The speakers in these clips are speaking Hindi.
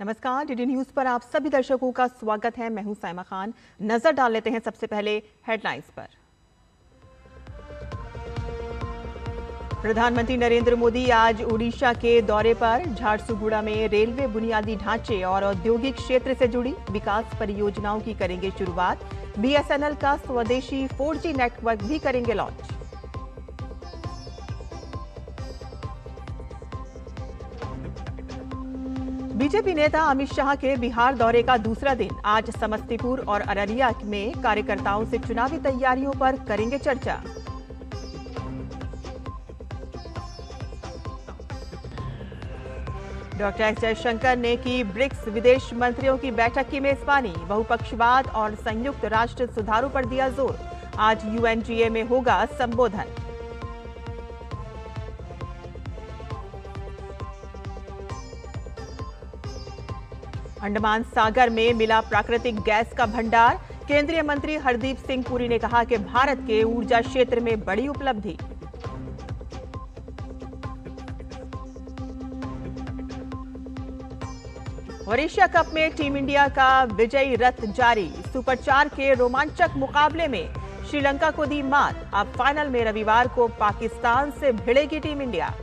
नमस्कार, डीडी न्यूज पर आप सभी दर्शकों का स्वागत है। मैं हूं साइमा खान। नजर डाल लेते हैं सबसे पहले हेडलाइंस पर। प्रधानमंत्री नरेंद्र मोदी आज ओडिशा के दौरे पर। झारसुगुड़ा में रेलवे बुनियादी ढांचे और औद्योगिक क्षेत्र से जुड़ी विकास परियोजनाओं की करेंगे शुरुआत। बीएसएनएल का स्वदेशी 4G नेटवर्क भी करेंगे लॉन्च। बीजेपी नेता अमित शाह के बिहार दौरे का दूसरा दिन। आज समस्तीपुर और अररिया में कार्यकर्ताओं से चुनावी तैयारियों पर करेंगे चर्चा। डॉक्टर एस जयशंकर ने की ब्रिक्स विदेश मंत्रियों की बैठक की मेजबानी। बहुपक्षवाद और संयुक्त राष्ट्र सुधारों पर दिया जोर। आज यूएनजीए में होगा संबोधन। अंडमान सागर में मिला प्राकृतिक गैस का भंडार। केंद्रीय मंत्री हरदीप सिंह पुरी ने कहा कि भारत के ऊर्जा क्षेत्र में बड़ी उपलब्धि। और एशिया कप में टीम इंडिया का विजयी रथ जारी। सुपर 4 के रोमांचक मुकाबले में श्रीलंका को दी मात। अब फाइनल में रविवार को पाकिस्तान से भिड़ेगी टीम इंडिया।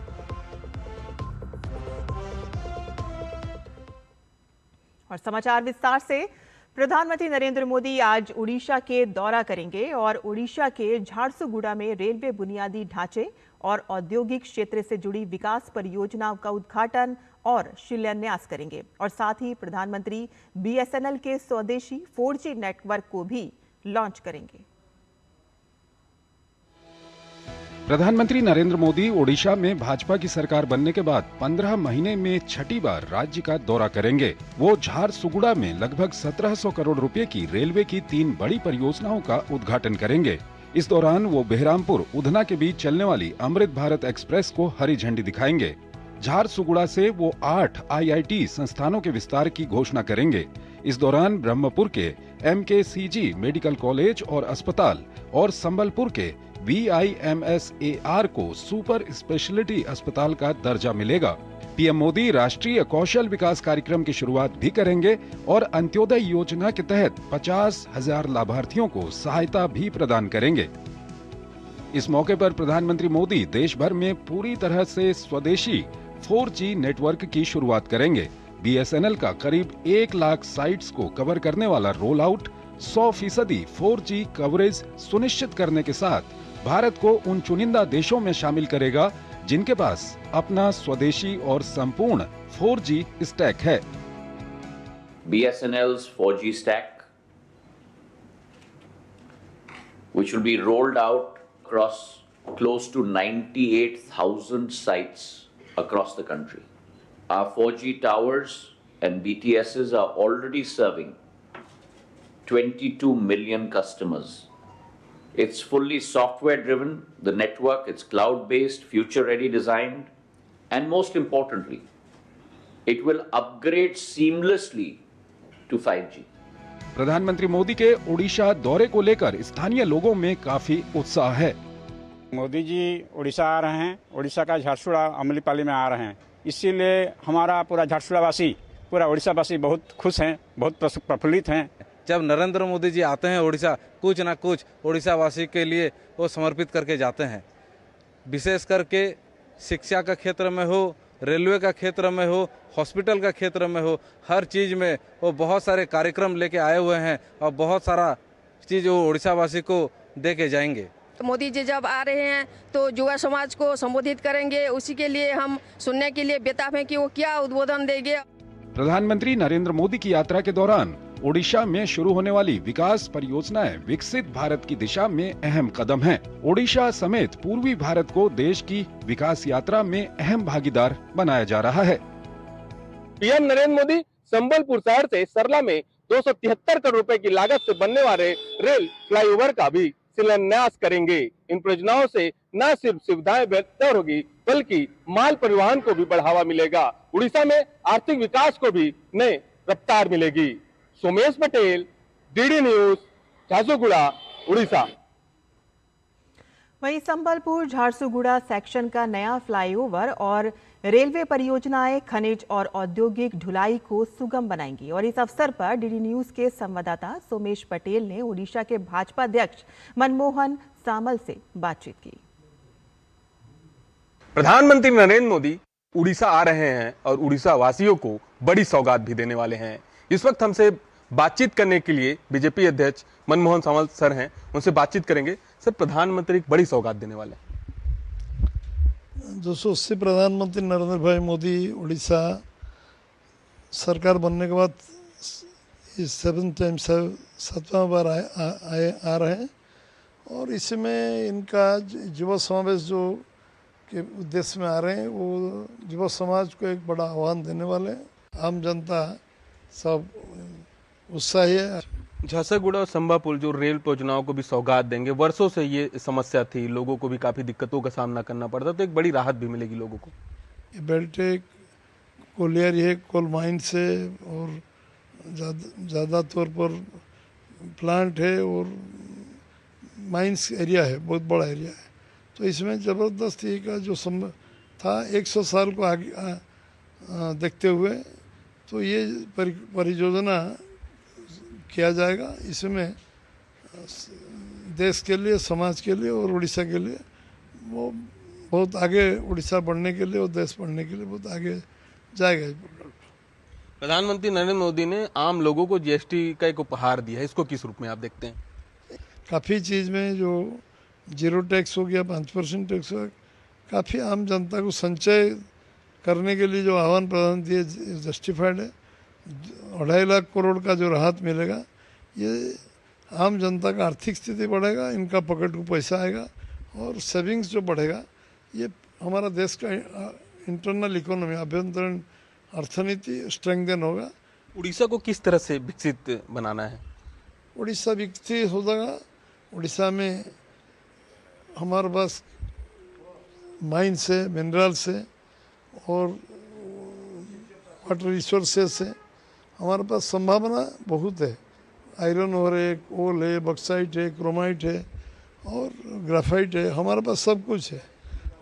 और समाचार विस्तार से। प्रधानमंत्री नरेंद्र मोदी आज ओडिशा के दौरा करेंगे और ओडिशा के झारसुगुड़ा में रेलवे बुनियादी ढांचे और औद्योगिक क्षेत्र से जुड़ी विकास परियोजनाओं का उद्घाटन और शिलान्यास करेंगे। और साथ ही प्रधानमंत्री बीएसएनएल के स्वदेशी 4G नेटवर्क को भी लॉन्च करेंगे। प्रधानमंत्री नरेंद्र मोदी ओडिशा में भाजपा की सरकार बनने के बाद 15 महीने में छठी बार राज्य का दौरा करेंगे। वो झारसुगुड़ा में लगभग 1700 करोड़ रुपए की रेलवे की 3 बड़ी परियोजनाओं का उद्घाटन करेंगे। इस दौरान वो बेहरामपुर उधना के बीच चलने वाली अमृत भारत एक्सप्रेस को हरी झंडी दिखाएंगे। झारसुगुड़ा से वो 8 IIT संस्थानों के विस्तार की घोषणा करेंगे। इस दौरान ब्रह्मपुर के MKCG मेडिकल कॉलेज और अस्पताल और संबलपुर के VIMSAR को सुपर स्पेशलिटी अस्पताल का दर्जा मिलेगा। पीएम मोदी राष्ट्रीय कौशल विकास कार्यक्रम की शुरुआत भी करेंगे और अंत्योदय योजना के तहत 50,000 लाभार्थियों को सहायता भी प्रदान करेंगे। इस मौके पर प्रधानमंत्री मोदी देश भर में पूरी तरह से स्वदेशी 4G नेटवर्क की शुरुआत करेंगे। बीएसएनएल का करीब 1 लाख साइट्स को कवर करने वाला रोल आउट 100% 4G कवरेज सुनिश्चित करने के साथ भारत को उन चुनिंदा देशों में शामिल करेगा जिनके पास अपना स्वदेशी और संपूर्ण 4G स्टैक है। BSNL's 4G stack, which will be rolled out across close to 98,000 sites across the country. Our 4G towers and BTSs are already serving 22 million customers. It's fully software driven, the network, it's cloud based, future ready designed, and most importantly, it will upgrade seamlessly to 5G. प्रधानमंत्री मोदी के ओडिशा दौरे को लेकर स्थानीय लोगों में काफी उत्साह है। मोदी जी ओडिशा आ रहे हैं, ओडिशा का झारसुगुड़ा अमलीपाली में आ रहे हैं, इसीलिए हमारा पूरा झारसुगुड़ा वासी, पूरा ओडिशा वासी बहुत खुश हैं, बहुत प्रफुल्लित हैं। जब नरेंद्र मोदी जी आते हैं ओडिशा, कुछ ना कुछ ओडिशा वासी के लिए वो समर्पित करके जाते हैं। विशेष करके शिक्षा का क्षेत्र में हो, रेलवे का क्षेत्र में हो, हॉस्पिटल का क्षेत्र में हो, हर चीज़ में वो बहुत सारे कार्यक्रम लेके आए हुए हैं और बहुत सारा चीज़ वो ओडिशा वासी को दे के जाएंगे। तो मोदी जी जब आ रहे हैं तो युवा समाज को संबोधित करेंगे, उसी के लिए हम सुनने के लिए बेताब हैं कि वो क्या उद्बोधन देंगे। प्रधानमंत्री नरेंद्र मोदी की यात्रा के दौरान ओडिशा में शुरू होने वाली विकास परियोजनाएं विकसित भारत की दिशा में अहम कदम हैं। ओडिशा समेत पूर्वी भारत को देश की विकास यात्रा में अहम भागीदार बनाया जा रहा है। पीएम नरेंद्र मोदी संबलपुर शहर से सरला में 273 करोड़ रुपए की लागत से बनने वाले रेल फ्लाईओवर का भी शिलान्यास करेंगे। इन परियोजनाओं से न सिर्फ सुविधाएं बेहतर होगी बल्कि माल परिवहन को भी बढ़ावा मिलेगा। उड़ीसा में आर्थिक विकास को भी नई रफ्तार मिलेगी। Somesh Patel, DD news, Jharsuguda, Orissa. वहीं संबलपुर झारसुगुड़ा सेक्शन का नया फ्लाईओवर और रेलवे परियोजनाएं खनिज और औद्योगिक ढुलाई को सुगम बनाएंगी। और इस अवसर पर डीडी न्यूज के संवाददाता सोमेश पटेल ने ओडिशा के भाजपा अध्यक्ष मनमोहन सामल से बातचीत की। प्रधानमंत्री नरेंद्र मोदी उड़ीसा आ रहे हैं और उड़ीसा वासियों को बड़ी सौगात भी देने वाले हैं। इस वक्त हमसे बातचीत करने के लिए बीजेपी अध्यक्ष मनमोहन सामल सर हैं, उनसे बातचीत करेंगे। सर, प्रधानमंत्री एक बड़ी सौगात देने वाले हैं। दोस्तों, उससे प्रधानमंत्री नरेंद्र भाई मोदी उड़ीसा सरकार बनने के बाद सातवां बार आ रहे हैं और इसमें इनका युवा समावेश जो के उद्देश्य में आ रहे हैं, वो युवा समाज को एक बड़ा आह्वान देने वाले हैं। आम जनता सब उत्साही है। झारसुगुड़ा और संबलपुर जो रेल परियोजनाओं को भी सौगात देंगे। वर्षों से ये समस्या थी, लोगों को भी काफी दिक्कतों का सामना करना पड़ता, तो एक बड़ी राहत भी मिलेगी लोगों को। ये बेल्ट एक कोलियर है, कोल माइन से और ज़्यादा तौर पर प्लांट है और माइंस एरिया है, बहुत बड़ा एरिया है। तो इसमें ज़बरदस्त ये का जो था 100 साल को आगे देखते हुए तो ये परियोजना किया जाएगा। इसमें देश के लिए, समाज के लिए और उड़ीसा के लिए वो बहुत आगे, उड़ीसा बढ़ने के लिए और देश बढ़ने के लिए बहुत आगे जाएगा। प्रधानमंत्री नरेंद्र मोदी ने आम लोगों को जीएसटी का एक उपहार दिया है, इसको किस रूप में आप देखते हैं? काफ़ी चीज़ में जो 0 टैक्स हो गया, 5% टैक्स हो गया, काफ़ी आम जनता को संचय करने के लिए जो आह्वान प्रधान दिए जस्टिफाइड है। 2.5 लाख करोड़ का जो राहत मिलेगा, ये आम जनता का आर्थिक स्थिति बढ़ेगा, इनका पॉकेट को पैसा आएगा और सेविंग्स जो बढ़ेगा, ये हमारा देश का इंटरनल इकोनॉमी, आभ्यंतरीण अर्थनीति स्ट्रेंथन होगा। उड़ीसा को किस तरह से विकसित बनाना है? उड़ीसा विकसित हो जाएगा। उड़ीसा में हमारे पास माइन से, मिनरल से और वाटर रिसोर्सेज से हमारे पास संभावना बहुत है। आयरन ओर है, कोल है, बक्साइट है, क्रोमाइट है और ग्राफाइट है, हमारे पास सब कुछ है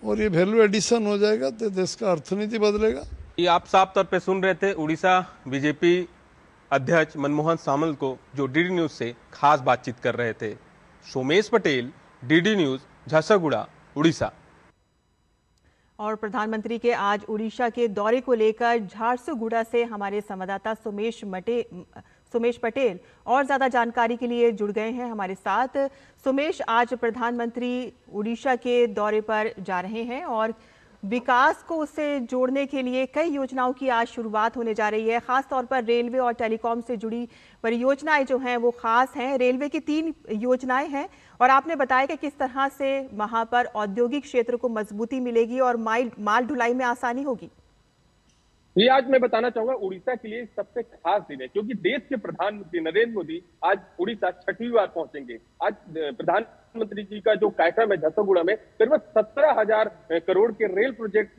और ये वैल्यू एडिशन हो जाएगा तो देश का अर्थनीति बदलेगा। ये आप साफ तौर पे सुन रहे थे उड़ीसा बीजेपी अध्यक्ष मनमोहन सामल को, जो डीडी न्यूज से खास बातचीत कर रहे थे। Somesh Patel, DD news, Jharsuguda, Orissa. और प्रधानमंत्री के आज उड़ीसा के दौरे को लेकर झारसुगुड़ा से हमारे संवाददाता सोमेश पटेल और ज्यादा जानकारी के लिए जुड़ गए हैं हमारे साथ। सोमेश, आज प्रधानमंत्री उड़ीसा के दौरे पर जा रहे हैं और विकास को उससे जोड़ने के लिए कई योजनाओं की आज शुरुआत होने जा रही है। खास तौर पर रेलवे और टेलीकॉम से जुड़ी परियोजनाएं जो हैं वो खास हैं। रेलवे की 3 योजनाएं हैं और आपने बताया कि किस तरह से वहां पर औद्योगिक क्षेत्र को मजबूती मिलेगी और माल ढुलाई में आसानी होगी। ये आज मैं बताना चाहूंगा, उड़ीसा के लिए सबसे खास दिन है क्योंकि देश के प्रधानमंत्री नरेंद्र मोदी आज उड़ीसा 6वीं बार पहुंचेंगे। आज प्रधानमंत्री जी का जो कार्यक्रम है झारसुगुड़ा में, करीब 17,000 करोड़ के रेल प्रोजेक्ट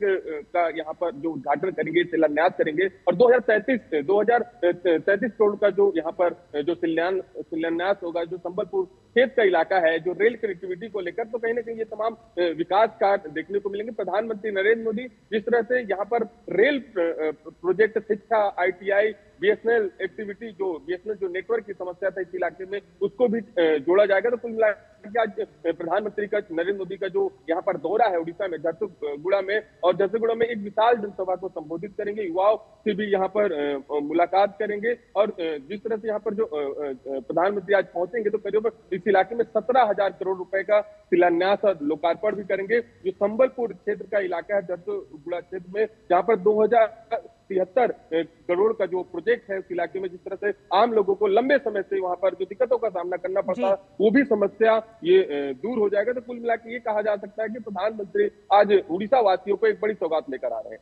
का यहाँ पर जो उद्घाटन करेंगे, शिलान्यास करेंगे और 2033 करोड़ का जो यहाँ पर जो शिलान्यास होगा, जो संबलपुर खेत का इलाका है, जो रेल कनेक्टिविटी को लेकर, तो कहीं ना कहीं ये तमाम विकास कार्य देखने को मिलेंगे। प्रधानमंत्री नरेंद्र मोदी जिस तरह से यहाँ पर रेल प्रोजेक्ट, शिक्षा, ITI, BSNL एक्टिविटी, जो BSNL जो नेटवर्क की समस्या था इस इलाके में, उसको भी जोड़ा जाएगा। तो कुल मिलाकर आज प्रधानमंत्री का, नरेंद्र मोदी का जो यहाँ पर दौरा है उड़ीसा में, झारसुगुड़ा में, और झारसुगुड़ा में एक विशाल जनसभा को संबोधित करेंगे, युवाओं से भी यहाँ पर मुलाकात करेंगे और जिस तरह से यहाँ पर जो प्रधानमंत्री आज पहुंचेंगे तो करीब इस इलाके में 17,000 करोड़ रुपए का शिलान्यास और लोकार्पण भी करेंगे। जो संबलपुर क्षेत्र का इलाका है, झारसुगुड़ा क्षेत्र में, जहाँ पर 2073 करोड़ का जो प्रोजेक्ट है उस इलाके में, जिस तरह से आम लोगों को लंबे समय से वहां पर जो दिक्कतों का सामना करना पड़ता है, वो भी समस्या ये दूर हो जाएगा। तो कुल मिलाकर ये कहा जा सकता है कि प्रधानमंत्री आज उड़ीसा वासियों को एक बड़ी सौगात लेकर आ रहे हैं।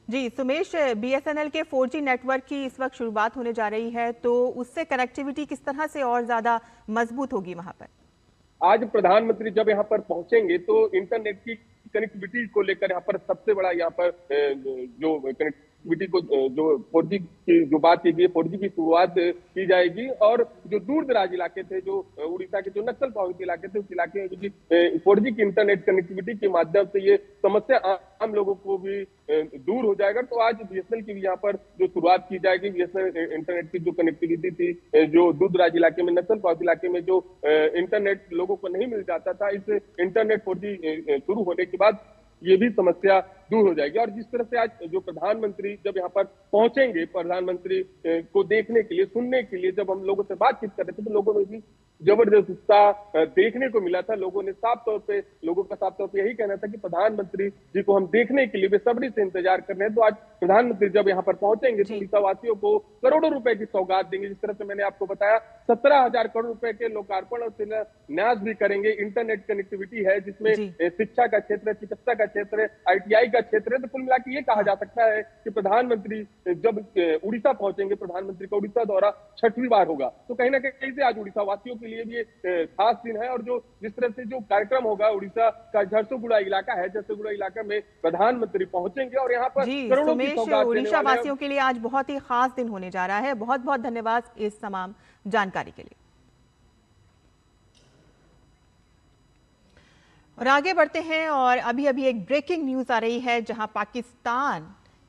जी सुमेश, BSNL के 4G नेटवर्क की इस वक्त शुरुआत होने जा रही है, तो उससे कनेक्टिविटी किस तरह से और ज्यादा मजबूत होगी वहां पर? आज प्रधानमंत्री जब यहाँ पर पहुंचेंगे तो इंटरनेट की कनेक्टिविटी को लेकर यहाँ पर सबसे बड़ा यहाँ पर जो कनेक्टिविटी को जो 4G की जो बात की गई, 4G की शुरुआत की जाएगी और जो दूर दराज इलाके थे, जो उड़ीसा के जो नक्सल प्रभावित इलाके थे, उस इलाके में भी 4G की इंटरनेट कनेक्टिविटी के माध्यम से ये समस्या आम लोगों को भी दूर हो जाएगा। तो आज बीएसएनएल की भी यहाँ पर जो शुरुआत की जाएगी, बीएसएनएल इंटरनेट की जो कनेक्टिविटी थी, जो दूर दराज इलाके में, नक्सल प्रभावित इलाके में जो इंटरनेट लोगों को नहीं मिल जाता था, इस इंटरनेट 4G शुरू होने के बाद ये भी समस्या दूर हो जाएगी। और जिस तरह से आज जो प्रधानमंत्री जब यहाँ पर पहुंचेंगे, प्रधानमंत्री को देखने के लिए, सुनने के लिए, जब हम लोगों से बातचीत कर रहे थे तो लोगों में भी जबरदस्त उत्साह देखने को मिला था। लोगों का साफ तौर पे यही कहना था कि प्रधानमंत्री जी को हम देखने के लिए बेसब्री से इंतजार कर रहे हैं। तो आज प्रधानमंत्री जब यहाँ पर पहुंचेंगे तो उड़ीसा वासियों को करोड़ों रुपए की सौगात देंगे। जिस तरह से मैंने आपको बताया, 17,000 करोड़ रुपए के लोकार्पण और शिलान्यास भी करेंगे। इंटरनेट कनेक्टिविटी है जिसमें शिक्षा का क्षेत्र, चिकित्सा का क्षेत्र, ITI का क्षेत्र है। तो कुल मिला के ये कहा जा सकता है कि प्रधानमंत्री जब उड़ीसा पहुंचेंगे, प्रधानमंत्री का उड़ीसा दौरा 6वीं बार होगा। तो कहीं ना कहीं से आज उड़ीसा वासियों के लिए भी एक खास दिन है। और जो जिस तरह से जो कार्यक्रम होगा, उड़ीसा का झारसुगुड़ा इलाका है, झारसुगुड़ा इलाका में प्रधानमंत्री पहुंचेंगे और यहाँ पर करोड़ों की सौगात उड़ीसा वासियों के लिए आज बहुत ही खास दिन होने जा रहा है। बहुत बहुत धन्यवाद इस तमाम जानकारी के लिए। और आगे बढ़ते हैं और अभी एक ब्रेकिंग न्यूज आ रही है, जहां पाकिस्तान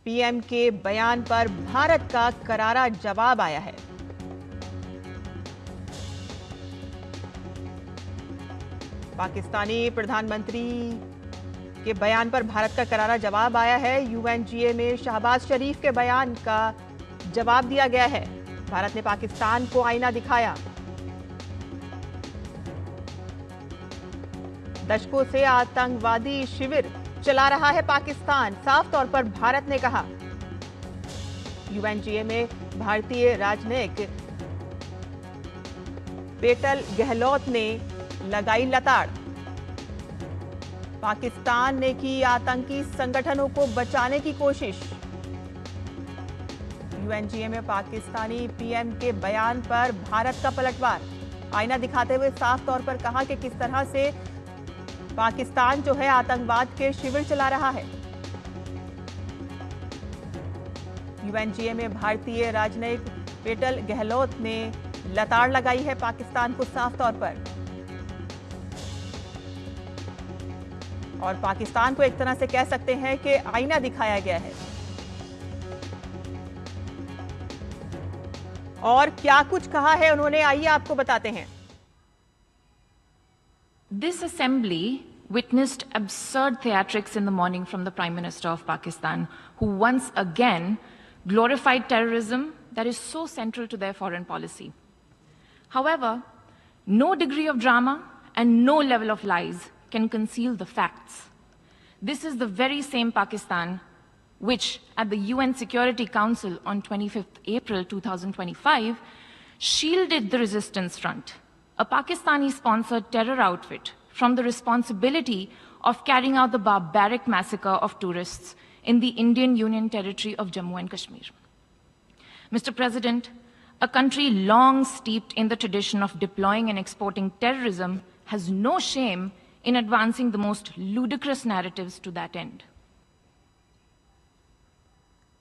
पीएम के बयान पर भारत का करारा जवाब आया है। पाकिस्तानी प्रधानमंत्री के बयान पर भारत का करारा जवाब आया है। UNGA में शहबाज शरीफ के बयान का जवाब दिया गया है। भारत ने पाकिस्तान को आईना दिखाया। दशकों से आतंकवादी शिविर चला रहा है पाकिस्तान, साफ तौर पर भारत ने कहा। UNGA में भारतीय राजनयिक पेटल गहलोत ने लगाई लताड़। पाकिस्तान ने की आतंकी संगठनों को बचाने की कोशिश। UNGA में पाकिस्तानी पीएम के बयान पर भारत का पलटवार, आईना दिखाते हुए साफ तौर पर कहा कि किस तरह से पाकिस्तान जो है आतंकवाद के शिविर चला रहा है। UNGA में भारतीय राजनयिक पेटल गहलोत ने लताड़ लगाई है पाकिस्तान को साफ तौर पर, और पाकिस्तान को एक तरह से कह सकते हैं कि आईना दिखाया गया है। और क्या कुछ कहा है उन्होंने, आइए आपको बताते हैं। This assembly witnessed absurd theatrics in the morning from the Prime Minister of Pakistan, who once again glorified terrorism that is so central to their foreign policy. However, no degree of drama and no level of lies can conceal the facts. This is the very same Pakistan which, at the UN Security Council on 25th April 2025, shielded the Resistance Front, a Pakistani-sponsored terror outfit, from the responsibility of carrying out the barbaric massacre of tourists in the Indian Union territory of Jammu and Kashmir. Mr. President, a country long steeped in the tradition of deploying and exporting terrorism has no shame in advancing the most ludicrous narratives to that end.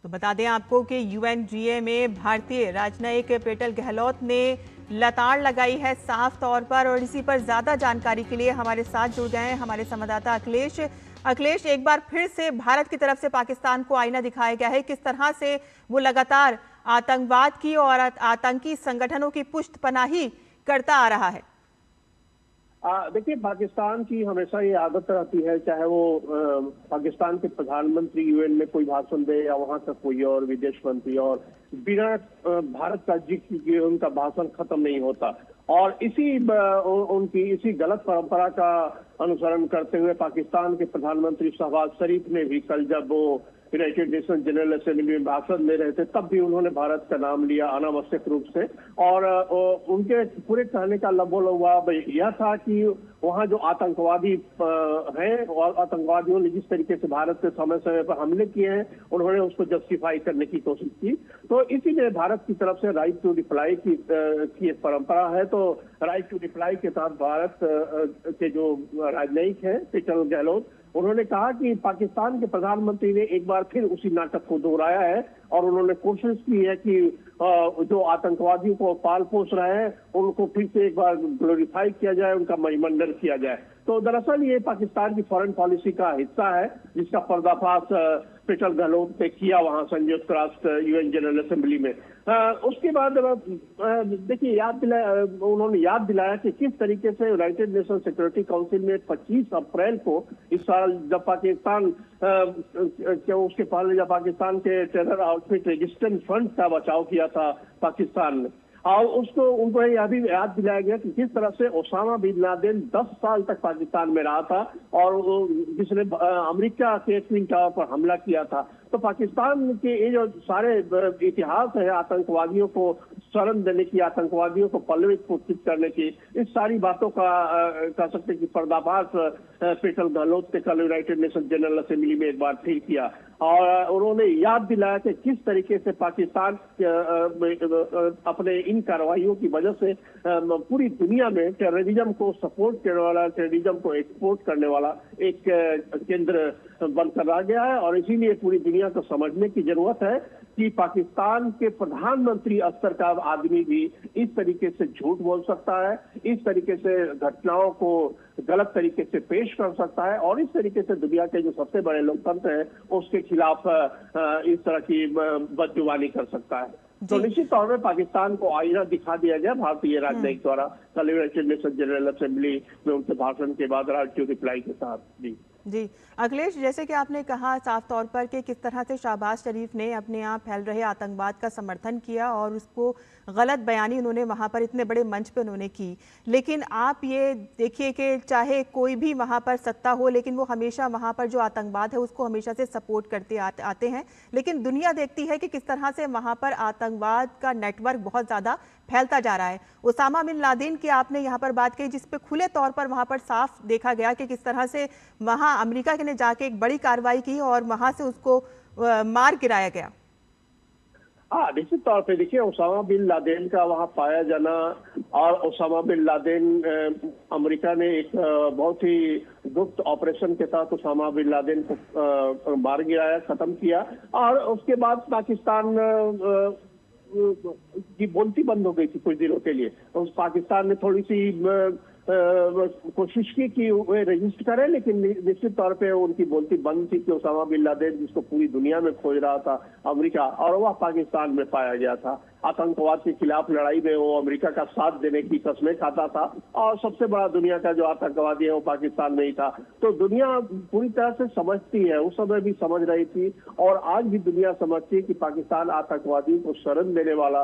तो बता दें आपको कि UNGA में भारतीय राजनयिक पेटल गहलोत ने लताड़ लगाई है साफ तौर पर, और इसी पर ज्यादा जानकारी के लिए हमारे साथ जुड़ गए हैं हमारे संवाददाता अखिलेश। अखिलेश, एक बार फिर से भारत की तरफ से पाकिस्तान को आईना दिखाया गया है, किस तरह से वो लगातार आतंकवाद की और आतंकी संगठनों की पुष्टपनाही करता आ रहा है। देखिए, पाकिस्तान की हमेशा ये आदत रहती है, चाहे वो पाकिस्तान के प्रधानमंत्री UN में कोई भाषण दे या वहां का कोई और विदेश मंत्री, और बिना भारत का जिक्र किए उनका भाषण खत्म नहीं होता। और उनकी इसी गलत परंपरा का अनुसरण करते हुए पाकिस्तान के प्रधानमंत्री शहबाज शरीफ ने भी कल, जब वो यूनाइटेड नेशन जनरल असेंबली में भाषण दे रहे थे, तब भी उन्होंने भारत का नाम लिया अनावश्यक रूप से। और उनके पूरे कहने का लबोलबाब यह था कि वहां जो आतंकवादी हैं और आतंकवादियों ने जिस तरीके से भारत पे समय समय पर हमले किए हैं, उन्होंने उसको जस्टिफाई करने की कोशिश की। तो इसीलिए भारत की तरफ से राइट टू रिप्लाई की एक परंपरा है। तो राइट टू रिप्लाई के तहत भारत के जो राजनयिक हैं पेटल गहलोत, उन्होंने कहा कि पाकिस्तान के प्रधानमंत्री ने एक बार फिर उसी नाटक को दोहराया है और उन्होंने कोशिश की है कि जो आतंकवादियों को पाल पोस रहे हैं उनको फिर से एक बार ग्लोरीफाई किया जाए, उनका महिमंडन किया जाए। तो दरअसल ये पाकिस्तान की फॉरेन पॉलिसी का हिस्सा है जिसका पर्दाफाश पीटर गहलोत ने किया वहां संयुक्त राष्ट्र यूएन जनरल असेंबली में। उसके बाद देखिए उन्होंने याद दिलाया कि किस तरीके से यूनाइटेड नेशन सिक्योरिटी काउंसिल में 25 अप्रैल को इस साल जब पाकिस्तान उसके पहले जब पाकिस्तान के टेरर आउटफिट रेजिस्टेंस फ्रंट का बचाव किया था पाकिस्तान ने, और उनको यह भी याद दिलाया गया कि किस तरह से ओसामा बिन लादेन 10 साल तक पाकिस्तान में रहा था और जिसने अमेरिका के ट्विन टावर पर हमला किया था। तो पाकिस्तान के ये जो सारे इतिहास है आतंकवादियों को शरण देने की, आतंकवादियों को पल्लवित पुष्टित करने की, इस सारी बातों का कह सकते कि पर्दाफाश पीटर गहलोत ने कल यूनाइटेड नेशन जनरल असेंबली में एक बार फिर किया और उन्होंने याद दिलाया कि किस तरीके से पाकिस्तान अपने इन कार्रवाइयों की वजह से पूरी दुनिया में टेररिज्म को सपोर्ट करने वाला, टेररिज्म को एक्सपोर्ट करने वाला एक केंद्र बनकर रह गया है। और इसीलिए पूरी दुनिया को समझने की जरूरत है कि पाकिस्तान के प्रधानमंत्री स्तर का आदमी भी इस तरीके से झूठ बोल सकता है, इस तरीके से घटनाओं को गलत तरीके से पेश कर सकता है और इस तरीके से दुनिया के जो सबसे बड़े लोकतंत्र हैं उसके खिलाफ इस तरह की बदजुबानी कर सकता है। तो निश्चित तौर पर पाकिस्तान को आईना दिखा दिया गया भारतीय राजनयिक द्वारा कल यूनाइटेड नेशन जनरल असेंबली में उनके भाषण के बाद राष्ट्रीय रिप्लाई के साथ। जी अखिलेश, जैसे कि आपने कहा साफ तौर पर कि किस तरह से शहबाज शरीफ ने अपने यहाँ फैल रहे आतंकवाद का समर्थन किया और उसको गलत बयानी उन्होंने वहाँ पर इतने बड़े मंच पे उन्होंने की, लेकिन आप ये देखिए कि चाहे कोई भी वहाँ पर सत्ता हो लेकिन वो हमेशा वहाँ पर जो आतंकवाद है उसको हमेशा से सपोर्ट करते आते हैं। लेकिन दुनिया देखती है कि किस तरह से वहाँ पर आतंकवाद का नेटवर्क बहुत ज़्यादा फैलता जा रहा है। ओसामा बिन लादेन की आपने यहाँ पर बात कही जिस पे खुले तौर पर वहाँ पर साफ देखा गया कि किस तरह से वहाँ अमेरिका ने जाके एक बड़ी कार्रवाई की और वहाँ से उसको मार गिराया गया। हाँ, निश्चित तौर पे देखिए ओसामा बिन लादेन का वहाँ पाया जाना और ओसामा बिन लादेन अमेरिका ने एक बहुत ही गुप्त ऑपरेशन के तहत ओसामा बिन लादेन को मार गिराया, खत्म किया और उसके बाद पाकिस्तान की बोलती बंद हो गई थी कुछ दिनों के लिए। उस पाकिस्तान ने थोड़ी सी कोशिश की कि वे रजिस्टर करें लेकिन निश्चित तौर पे उनकी बोलती बंद थी कि ओसामा बिन लादेन जिसको पूरी दुनिया में खोज रहा था अमेरिका और वह पाकिस्तान में पाया गया था। आतंकवाद के खिलाफ लड़ाई में वो अमेरिका का साथ देने की कस्में खाता था और सबसे बड़ा दुनिया का जो आतंकवादी है वो पाकिस्तान में ही था। तो दुनिया पूरी तरह से समझती है, उस समय भी समझ रही थी और आज भी दुनिया समझती है कि पाकिस्तान आतंकवादियों को शरण देने वाला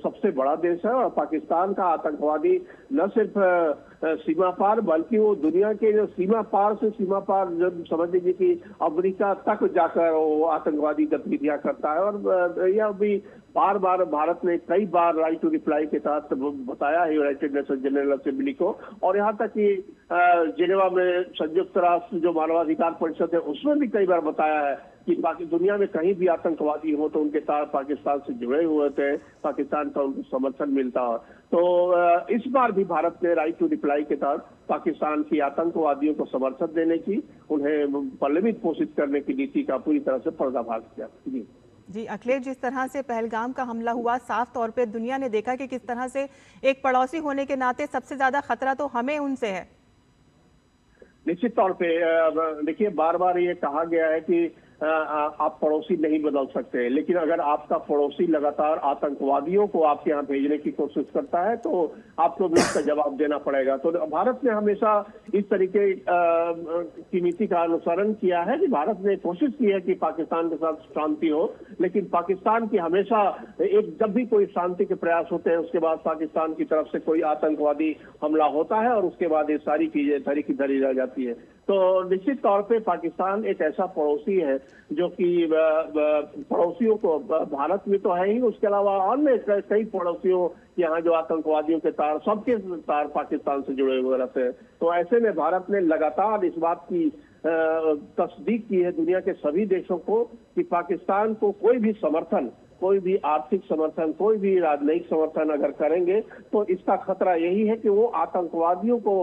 सबसे बड़ा देश है और पाकिस्तान का आतंकवादी न सिर्फ सीमा पार बल्कि वो दुनिया के जो सीमा पार से सीमा पार जब समझ लीजिए कि अमेरिका तक जाकर वो आतंकवादी गतिविधियां करता है। और यह भी बार बार भारत ने कई बार राइट टू रिप्लाई के तहत बताया है यूनाइटेड नेशन जनरल असेंबली को और यहाँ तक कि जिनेवा में संयुक्त राष्ट्र जो मानवाधिकार परिषद है उसमें भी कई बार बताया है कि बाकी दुनिया में कहीं भी आतंकवादी हो तो उनके तार पाकिस्तान से जुड़े हुए थे, पाकिस्तान का उनको समर्थन मिलता है। तो इस बार भी भारत ने राइट टू रिप्लाई के तहत पाकिस्तान की आतंकवादियों को समर्थन देने की, उन्हें पल्लवित पोषित करने की नीति का पूरी तरह से पर्दाफाश किया। जी अखिलेश, जिस तरह से पहलगाम का हमला हुआ साफ तौर पे दुनिया ने देखा कि किस तरह से एक पड़ोसी होने के नाते सबसे ज्यादा खतरा तो हमें उनसे है। निश्चित तौर पे देखिए बार बार ये कहा गया है कि आप पड़ोसी नहीं बदल सकते, लेकिन अगर आपका पड़ोसी लगातार आतंकवादियों को आपके यहाँ भेजने की कोशिश करता है तो आपको भी उसका जवाब देना पड़ेगा। तो भारत ने हमेशा इस तरीके की नीति का अनुसरण किया है कि भारत ने कोशिश की है कि पाकिस्तान के साथ शांति हो, लेकिन पाकिस्तान की हमेशा जब भी कोई शांति के प्रयास होते हैं उसके बाद पाकिस्तान की तरफ से कोई आतंकवादी हमला होता है और उसके बाद ये सारी चीजें धरी की धरी रह जाती है। तो निश्चित तौर पे पाकिस्तान एक ऐसा पड़ोसी है जो कि पड़ोसियों को भारत में तो है ही, उसके अलावा अन्य कई पड़ोसियों यहाँ जो आतंकवादियों के तार सबके तार पाकिस्तान से जुड़े हुए रहते हैं। तो ऐसे में भारत ने लगातार इस बात की तस्दीक की है दुनिया के सभी देशों को कि पाकिस्तान को कोई भी समर्थन, कोई भी आर्थिक समर्थन, कोई भी राजनयिक समर्थन अगर करेंगे तो इसका खतरा यही है कि वो आतंकवादियों को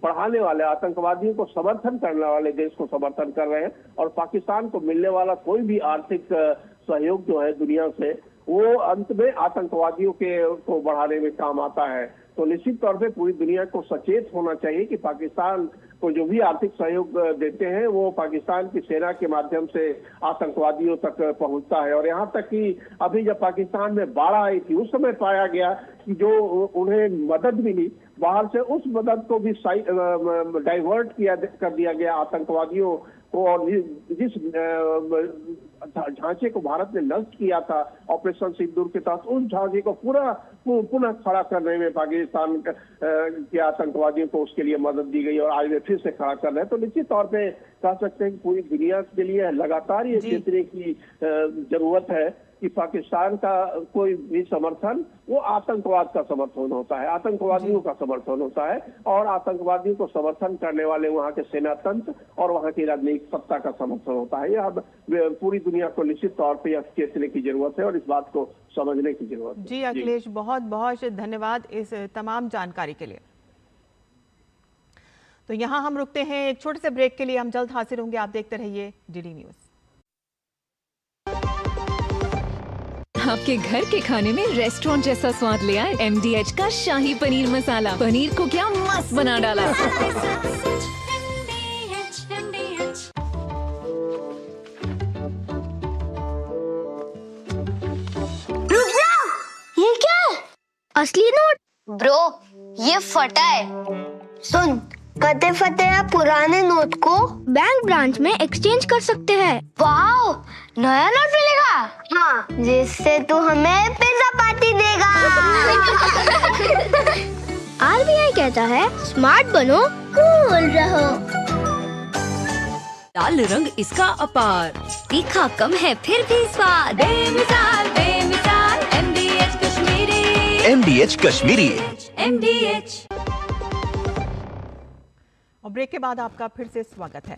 बढ़ाने वाले, आतंकवादियों को समर्थन करने वाले देश को समर्थन कर रहे हैं। और पाकिस्तान को मिलने वाला कोई भी आर्थिक सहयोग जो है दुनिया से, वो अंत में आतंकवादियों को बढ़ाने में काम आता है। तो निश्चित तौर पे पूरी दुनिया को सचेत होना चाहिए कि पाकिस्तान को जो भी आर्थिक सहयोग देते हैं वो पाकिस्तान की सेना के माध्यम से आतंकवादियों तक पहुंचता है। और यहाँ तक कि अभी जब पाकिस्तान में बाढ़ आई थी, उस समय पाया गया कि जो उन्हें मदद मिली बाहर से, उस मदद को भी डाइवर्ट कर दिया गया आतंकवादियों को। और जिस ढांचे को भारत ने नष्ट किया था ऑपरेशन सिंदूर के तहत, उस ढांचे को पुनः खड़ा करने में पाकिस्तान के आतंकवादियों को उसके लिए मदद दी गई और आज वे फिर से खड़ा कर रहे हैं। तो निश्चित तौर पे कह सकते हैं कि पूरी दुनिया के लिए लगातार ये चेतने की जरूरत है कि पाकिस्तान का कोई भी समर्थन वो आतंकवाद का समर्थन होता है, आतंकवादियों का समर्थन होता है। और आतंकवादियों को समर्थन करने वाले वहाँ के सेना तंत्र और वहाँ की राजनीतिक सत्ता का समर्थन होता है। यह पूरी दुनिया को निश्चित तौर पर यह चेतने की जरूरत है और इस बात को समझने की जरूरत है। जी अखिलेश, बहुत बहुत धन्यवाद इस तमाम जानकारी के लिए। तो यहाँ हम रुकते हैं एक छोटे से ब्रेक के लिए, हम जल्द हाजिर होंगे। आप देखते रहिए डीडी न्यूज। आपके घर के खाने में रेस्टोरेंट जैसा स्वाद ले आए MDH का शाही पनीर मसाला। पनीर को क्या मस्त बना डाला। रुक जाओ, ये क्या है? असली नोट? ब्रो, ये फटा है। सुन, कते फटे या पुराने नोट को बैंक ब्रांच में एक्सचेंज कर सकते हैं। वाओ, नया नोट मिलेगा? हाँ, जिससे तू हमें पिज्जा पार्टी देगा। RBI कहता है स्मार्ट बनो, कूल रहो। लाल रंग इसका अपार, तीखा कम है फिर भी स्वाद। बेमिसाल बेमिसाल MDH Kashmiri. MDH Kashmiri. MDH। और ब्रेक के बाद आपका फिर से स्वागत है।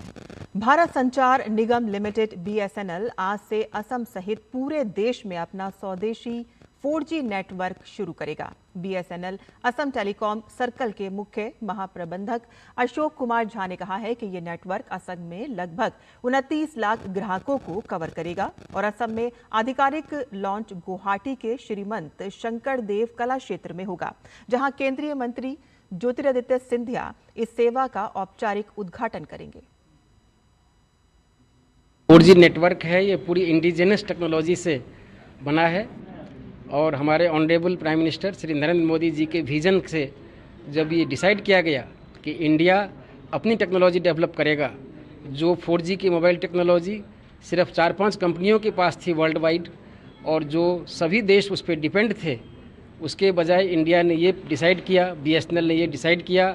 भारत संचार निगम लिमिटेड BSNL आज से असम सहित पूरे देश में अपना स्वदेशी 4G नेटवर्क शुरू करेगा। BSNL असम टेलीकॉम सर्कल के मुख्य महाप्रबंधक अशोक कुमार झा ने कहा है कि ये नेटवर्क असम में लगभग 29 लाख ग्राहकों को कवर करेगा और असम में आधिकारिक लॉन्च गुवाहाटी के श्रीमंत शंकर देव कला क्षेत्र में होगा, जहां केंद्रीय मंत्री ज्योतिरादित्य सिंधिया इस सेवा का औपचारिक उद्घाटन करेंगे। 4G नेटवर्क है, ये पूरी इंडिजिनस टेक्नोलॉजी से बना है और हमारे honourable prime minister Shri Narendra Modi ji के विजन से जब ये डिसाइड किया गया कि इंडिया अपनी टेक्नोलॉजी डेवलप करेगा, जो 4G की मोबाइल टेक्नोलॉजी सिर्फ 4-5 कंपनियों के पास थी वर्ल्ड वाइड और जो सभी देश उस पर डिपेंड थे, उसके बजाय इंडिया ने ये डिसाइड किया, BSNL ने ये डिसाइड किया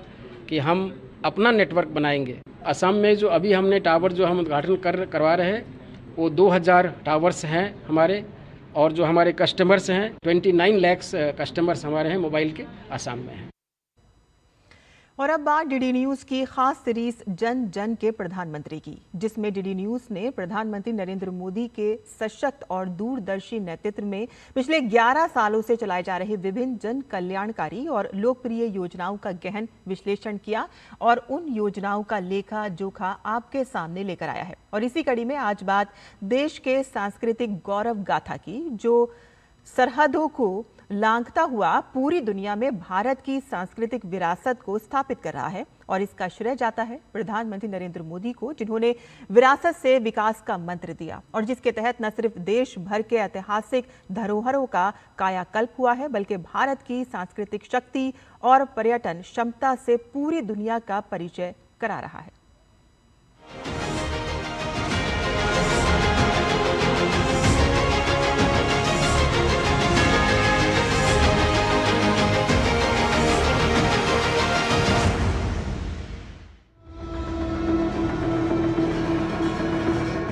कि हम अपना नेटवर्क बनाएंगे। असम में जो अभी हमने टावर जो हम उद्घाटन करवा रहे हैं वो 2000 टावर्स हैं हमारे, और जो हमारे कस्टमर्स हैं 29 लाख कस्टमर्स हमारे हैं मोबाइल के असम में हैं। और अब बात डीडी न्यूज की खास सीरीज जन जन के प्रधानमंत्री की, जिसमें डीडी न्यूज ने प्रधानमंत्री नरेंद्र मोदी के सशक्त और दूरदर्शी नेतृत्व में पिछले 11 सालों से चलाए जा रहे विभिन्न जन कल्याणकारी और लोकप्रिय योजनाओं का गहन विश्लेषण किया और उन योजनाओं का लेखा जोखा आपके सामने लेकर आया है। और इसी कड़ी में आज बात देश के सांस्कृतिक गौरव गाथा की, जो सरहदों को लांघता हुआ पूरी दुनिया में भारत की सांस्कृतिक विरासत को स्थापित कर रहा है। और इसका श्रेय जाता है प्रधानमंत्री नरेंद्र मोदी को, जिन्होंने विरासत से विकास का मंत्र दिया और जिसके तहत न सिर्फ देश भर के ऐतिहासिक धरोहरों का कायाकल्प हुआ है, बल्कि भारत की सांस्कृतिक शक्ति और पर्यटन क्षमता से पूरी दुनिया का परिचय करा रहा है।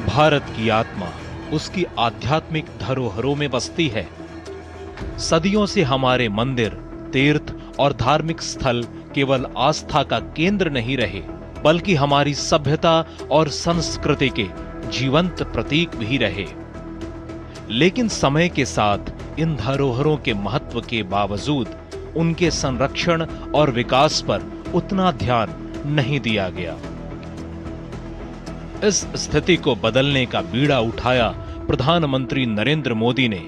भारत की आत्मा उसकी आध्यात्मिक धरोहरों में बसती है। सदियों से हमारे मंदिर, तीर्थ और धार्मिक स्थल केवल आस्था का केंद्र नहीं रहे, बल्कि हमारी सभ्यता और संस्कृति के जीवंत प्रतीक भी रहे। लेकिन समय के साथ इन धरोहरों के महत्व के बावजूद उनके संरक्षण और विकास पर उतना ध्यान नहीं दिया गया। इस स्थिति को बदलने का बीड़ा उठाया प्रधानमंत्री नरेंद्र मोदी ने।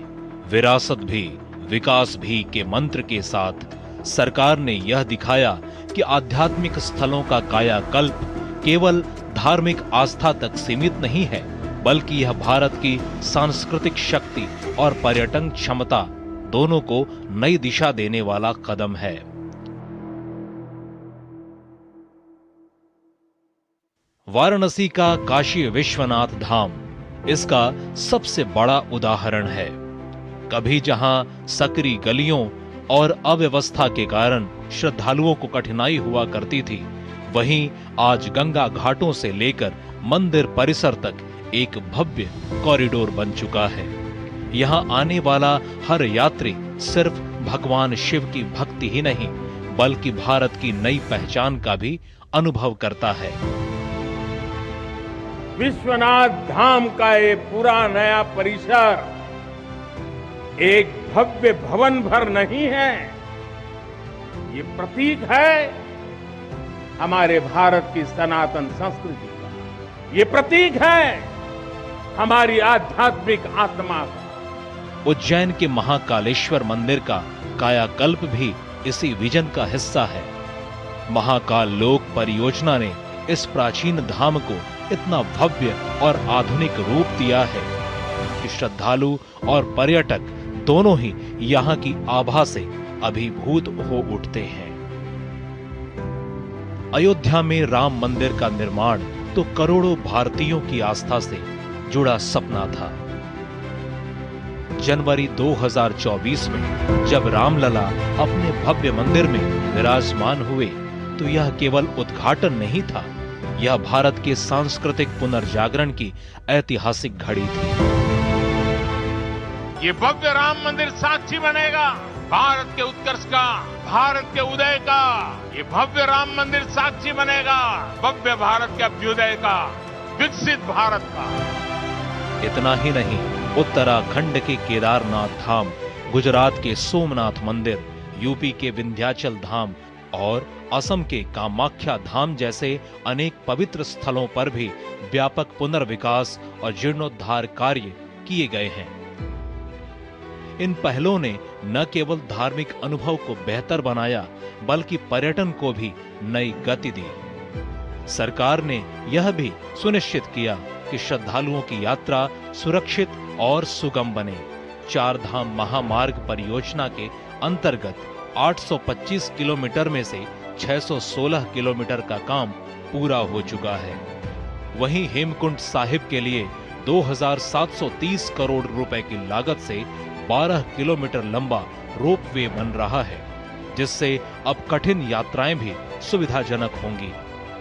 विरासत भी विकास भी के मंत्र के साथ सरकार ने यह दिखाया कि आध्यात्मिक स्थलों का कायाकल्प केवल धार्मिक आस्था तक सीमित नहीं है, बल्कि यह भारत की सांस्कृतिक शक्ति और पर्यटन क्षमता दोनों को नई दिशा देने वाला कदम है। वाराणसी का काशी विश्वनाथ धाम इसका सबसे बड़ा उदाहरण है। कभी जहां सकरी गलियों और अव्यवस्था के कारण श्रद्धालुओं को कठिनाई हुआ करती थी, वहीं आज गंगा घाटों से लेकर मंदिर परिसर तक एक भव्य कॉरिडोर बन चुका है। यहां आने वाला हर यात्री सिर्फ भगवान शिव की भक्ति ही नहीं, बल्कि भारत की नई पहचान का भी अनुभव करता है। विश्वनाथ धाम का ये पूरा नया परिसर एक भव्य भवन भर नहीं है, ये प्रतीक है हमारे भारत की सनातन संस्कृति का, ये प्रतीक है हमारी आध्यात्मिक आत्मा का। उज्जैन के महाकालेश्वर मंदिर का कायाकल्प भी इसी विजन का हिस्सा है। महाकाल लोक परियोजना ने इस प्राचीन धाम को इतना भव्य और आधुनिक रूप दिया है कि श्रद्धालु और पर्यटक दोनों ही यहाँ की आभा से अभिभूत हो उठते हैं। अयोध्या में राम मंदिर का निर्माण तो करोड़ों भारतीयों की आस्था से जुड़ा सपना था। जनवरी 2024 में जब रामलला अपने भव्य मंदिर में विराजमान हुए, तो यह केवल उद्घाटन नहीं था, यह भारत के सांस्कृतिक पुनर्जागरण की ऐतिहासिक घड़ी थी। ये भव्य राम मंदिर साक्षी बनेगा भारत के उत्कर्ष का, भारत के उदय का। ये भव्य राम मंदिर साक्षी बनेगा भव्य भारत के अभ्युदय का, विकसित भारत का। इतना ही नहीं, उत्तराखंड के केदारनाथ धाम, गुजरात के सोमनाथ मंदिर, यूपी के विंध्याचल धाम और असम के कामाख्या धाम जैसे अनेक पवित्र स्थलों पर भी व्यापक पुनर्विकास और जीर्णोद्धार कार्य किए गए हैं। इन पहलों ने न केवल धार्मिक अनुभव को बेहतर बनाया, बल्कि पर्यटन को भी नई गति दी। सरकार ने यह भी सुनिश्चित किया कि श्रद्धालुओं की यात्रा सुरक्षित और सुगम बने। चार धाम महामार्ग परियोजना के अंतर्गत 825 किलोमीटर में से 616 किलोमीटर का काम पूरा हो चुका है। वहीं हेमकुंड साहिब के लिए 2730 करोड़ रुपए की लागत से 12 किलोमीटर लंबा रोपवे बन रहा है, जिससे अब कठिन यात्राएं भी सुविधाजनक होंगी।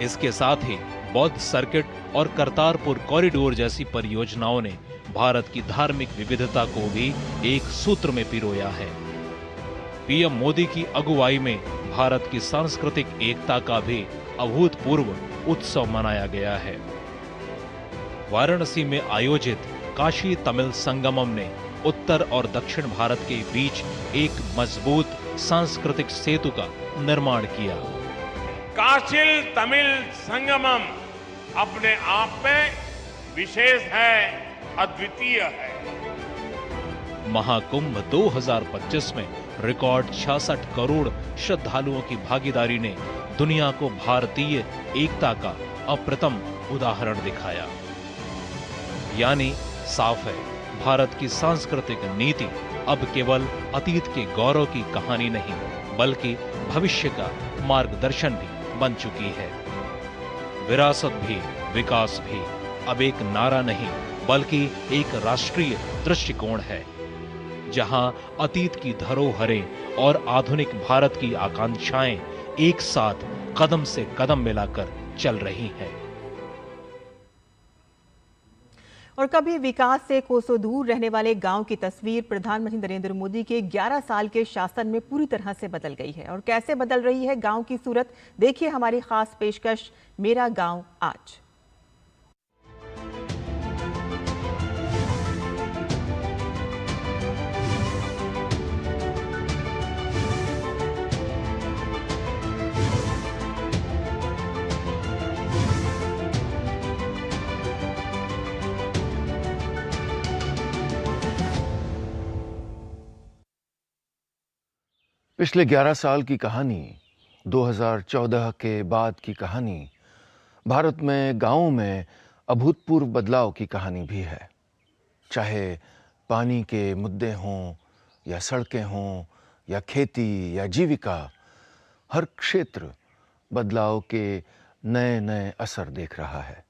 इसके साथ ही बौद्ध सर्किट और करतारपुर कॉरिडोर जैसी परियोजनाओं ने भारत की धार्मिक विविधता को भी एक सूत्र में पिरोया है। पीएम मोदी की अगुवाई में भारत की सांस्कृतिक एकता का भी अभूतपूर्व उत्सव मनाया गया है। वाराणसी में आयोजित काशी तमिल संगमम ने उत्तर और दक्षिण भारत के बीच एक मजबूत सांस्कृतिक सेतु का निर्माण किया। काशी तमिल संगमम अपने आप में विशेष है, अद्वितीय है। महाकुंभ 2025 में रिकॉर्ड 66 करोड़ श्रद्धालुओं की भागीदारी ने दुनिया को भारतीय एकता का अप्रतिम उदाहरण दिखाया। यानी साफ है, भारत की सांस्कृतिक नीति अब केवल अतीत के गौरव की कहानी नहीं, बल्कि भविष्य का मार्गदर्शन भी बन चुकी है। विरासत भी विकास भी अब एक नारा नहीं, बल्कि एक राष्ट्रीय दृष्टिकोण है, जहां अतीत की धरोहरें और आधुनिक भारत की आकांक्षाएं एक साथ कदम से कदम मिलाकर चल रही हैं। और कभी विकास से कोसों दूर रहने वाले गांव की तस्वीर प्रधानमंत्री नरेंद्र मोदी के 11 साल के शासन में पूरी तरह से बदल गई है। और कैसे बदल रही है गांव की सूरत, देखिए हमारी खास पेशकश मेरा गांव आज। पिछले 11 साल की कहानी, 2014 के बाद की कहानी, भारत में गांवों में अभूतपूर्व बदलाव की कहानी भी है। चाहे पानी के मुद्दे हों या सड़कें हों या खेती या जीविका, हर क्षेत्र बदलाव के नए नए असर देख रहा है।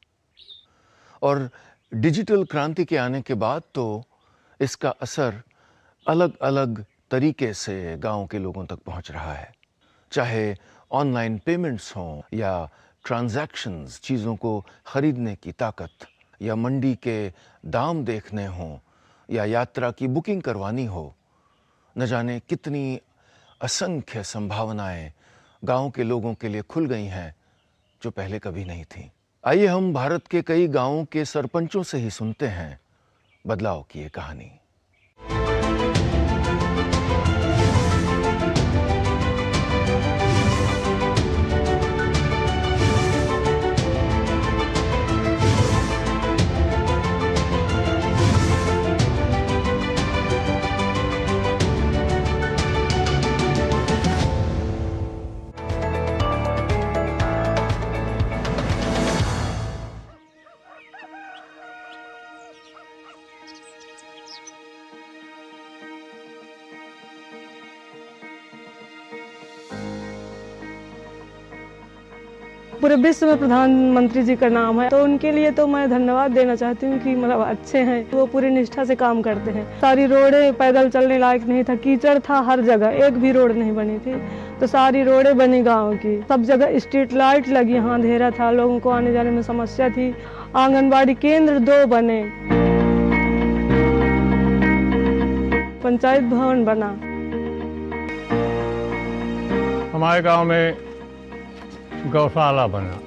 और डिजिटल क्रांति के आने के बाद तो इसका असर अलग अलग तरीके से गांव के लोगों तक पहुंच रहा है। चाहे ऑनलाइन पेमेंट्स हों या ट्रांजैक्शंस, चीज़ों को खरीदने की ताकत, या मंडी के दाम देखने हों या यात्रा की बुकिंग करवानी हो, न जाने कितनी असंख्य संभावनाएं गांव के लोगों के लिए खुल गई हैं जो पहले कभी नहीं थीं। आइए हम भारत के कई गांवों के सरपंचों से ही सुनते हैं बदलाव की ये कहानी। पूरे विश्व में प्रधानमंत्री जी का नाम है, तो उनके लिए तो मैं धन्यवाद देना चाहती हूँ कि मतलब अच्छे हैं, वो पूरी निष्ठा से काम करते हैं। सारी रोडें पैदल चलने लायक नहीं था, कीचड़ था हर जगह, एक भी रोड नहीं बनी थी, तो सारी रोडें बनी गांव की। सब जगह स्ट्रीट लाइट लगी, यहाँ अंधेरा था, लोगों को आने जाने में समस्या थी। आंगनबाड़ी केंद्र 2 बने, पंचायत भवन बना। हमारे गाँव में गौशाला बना,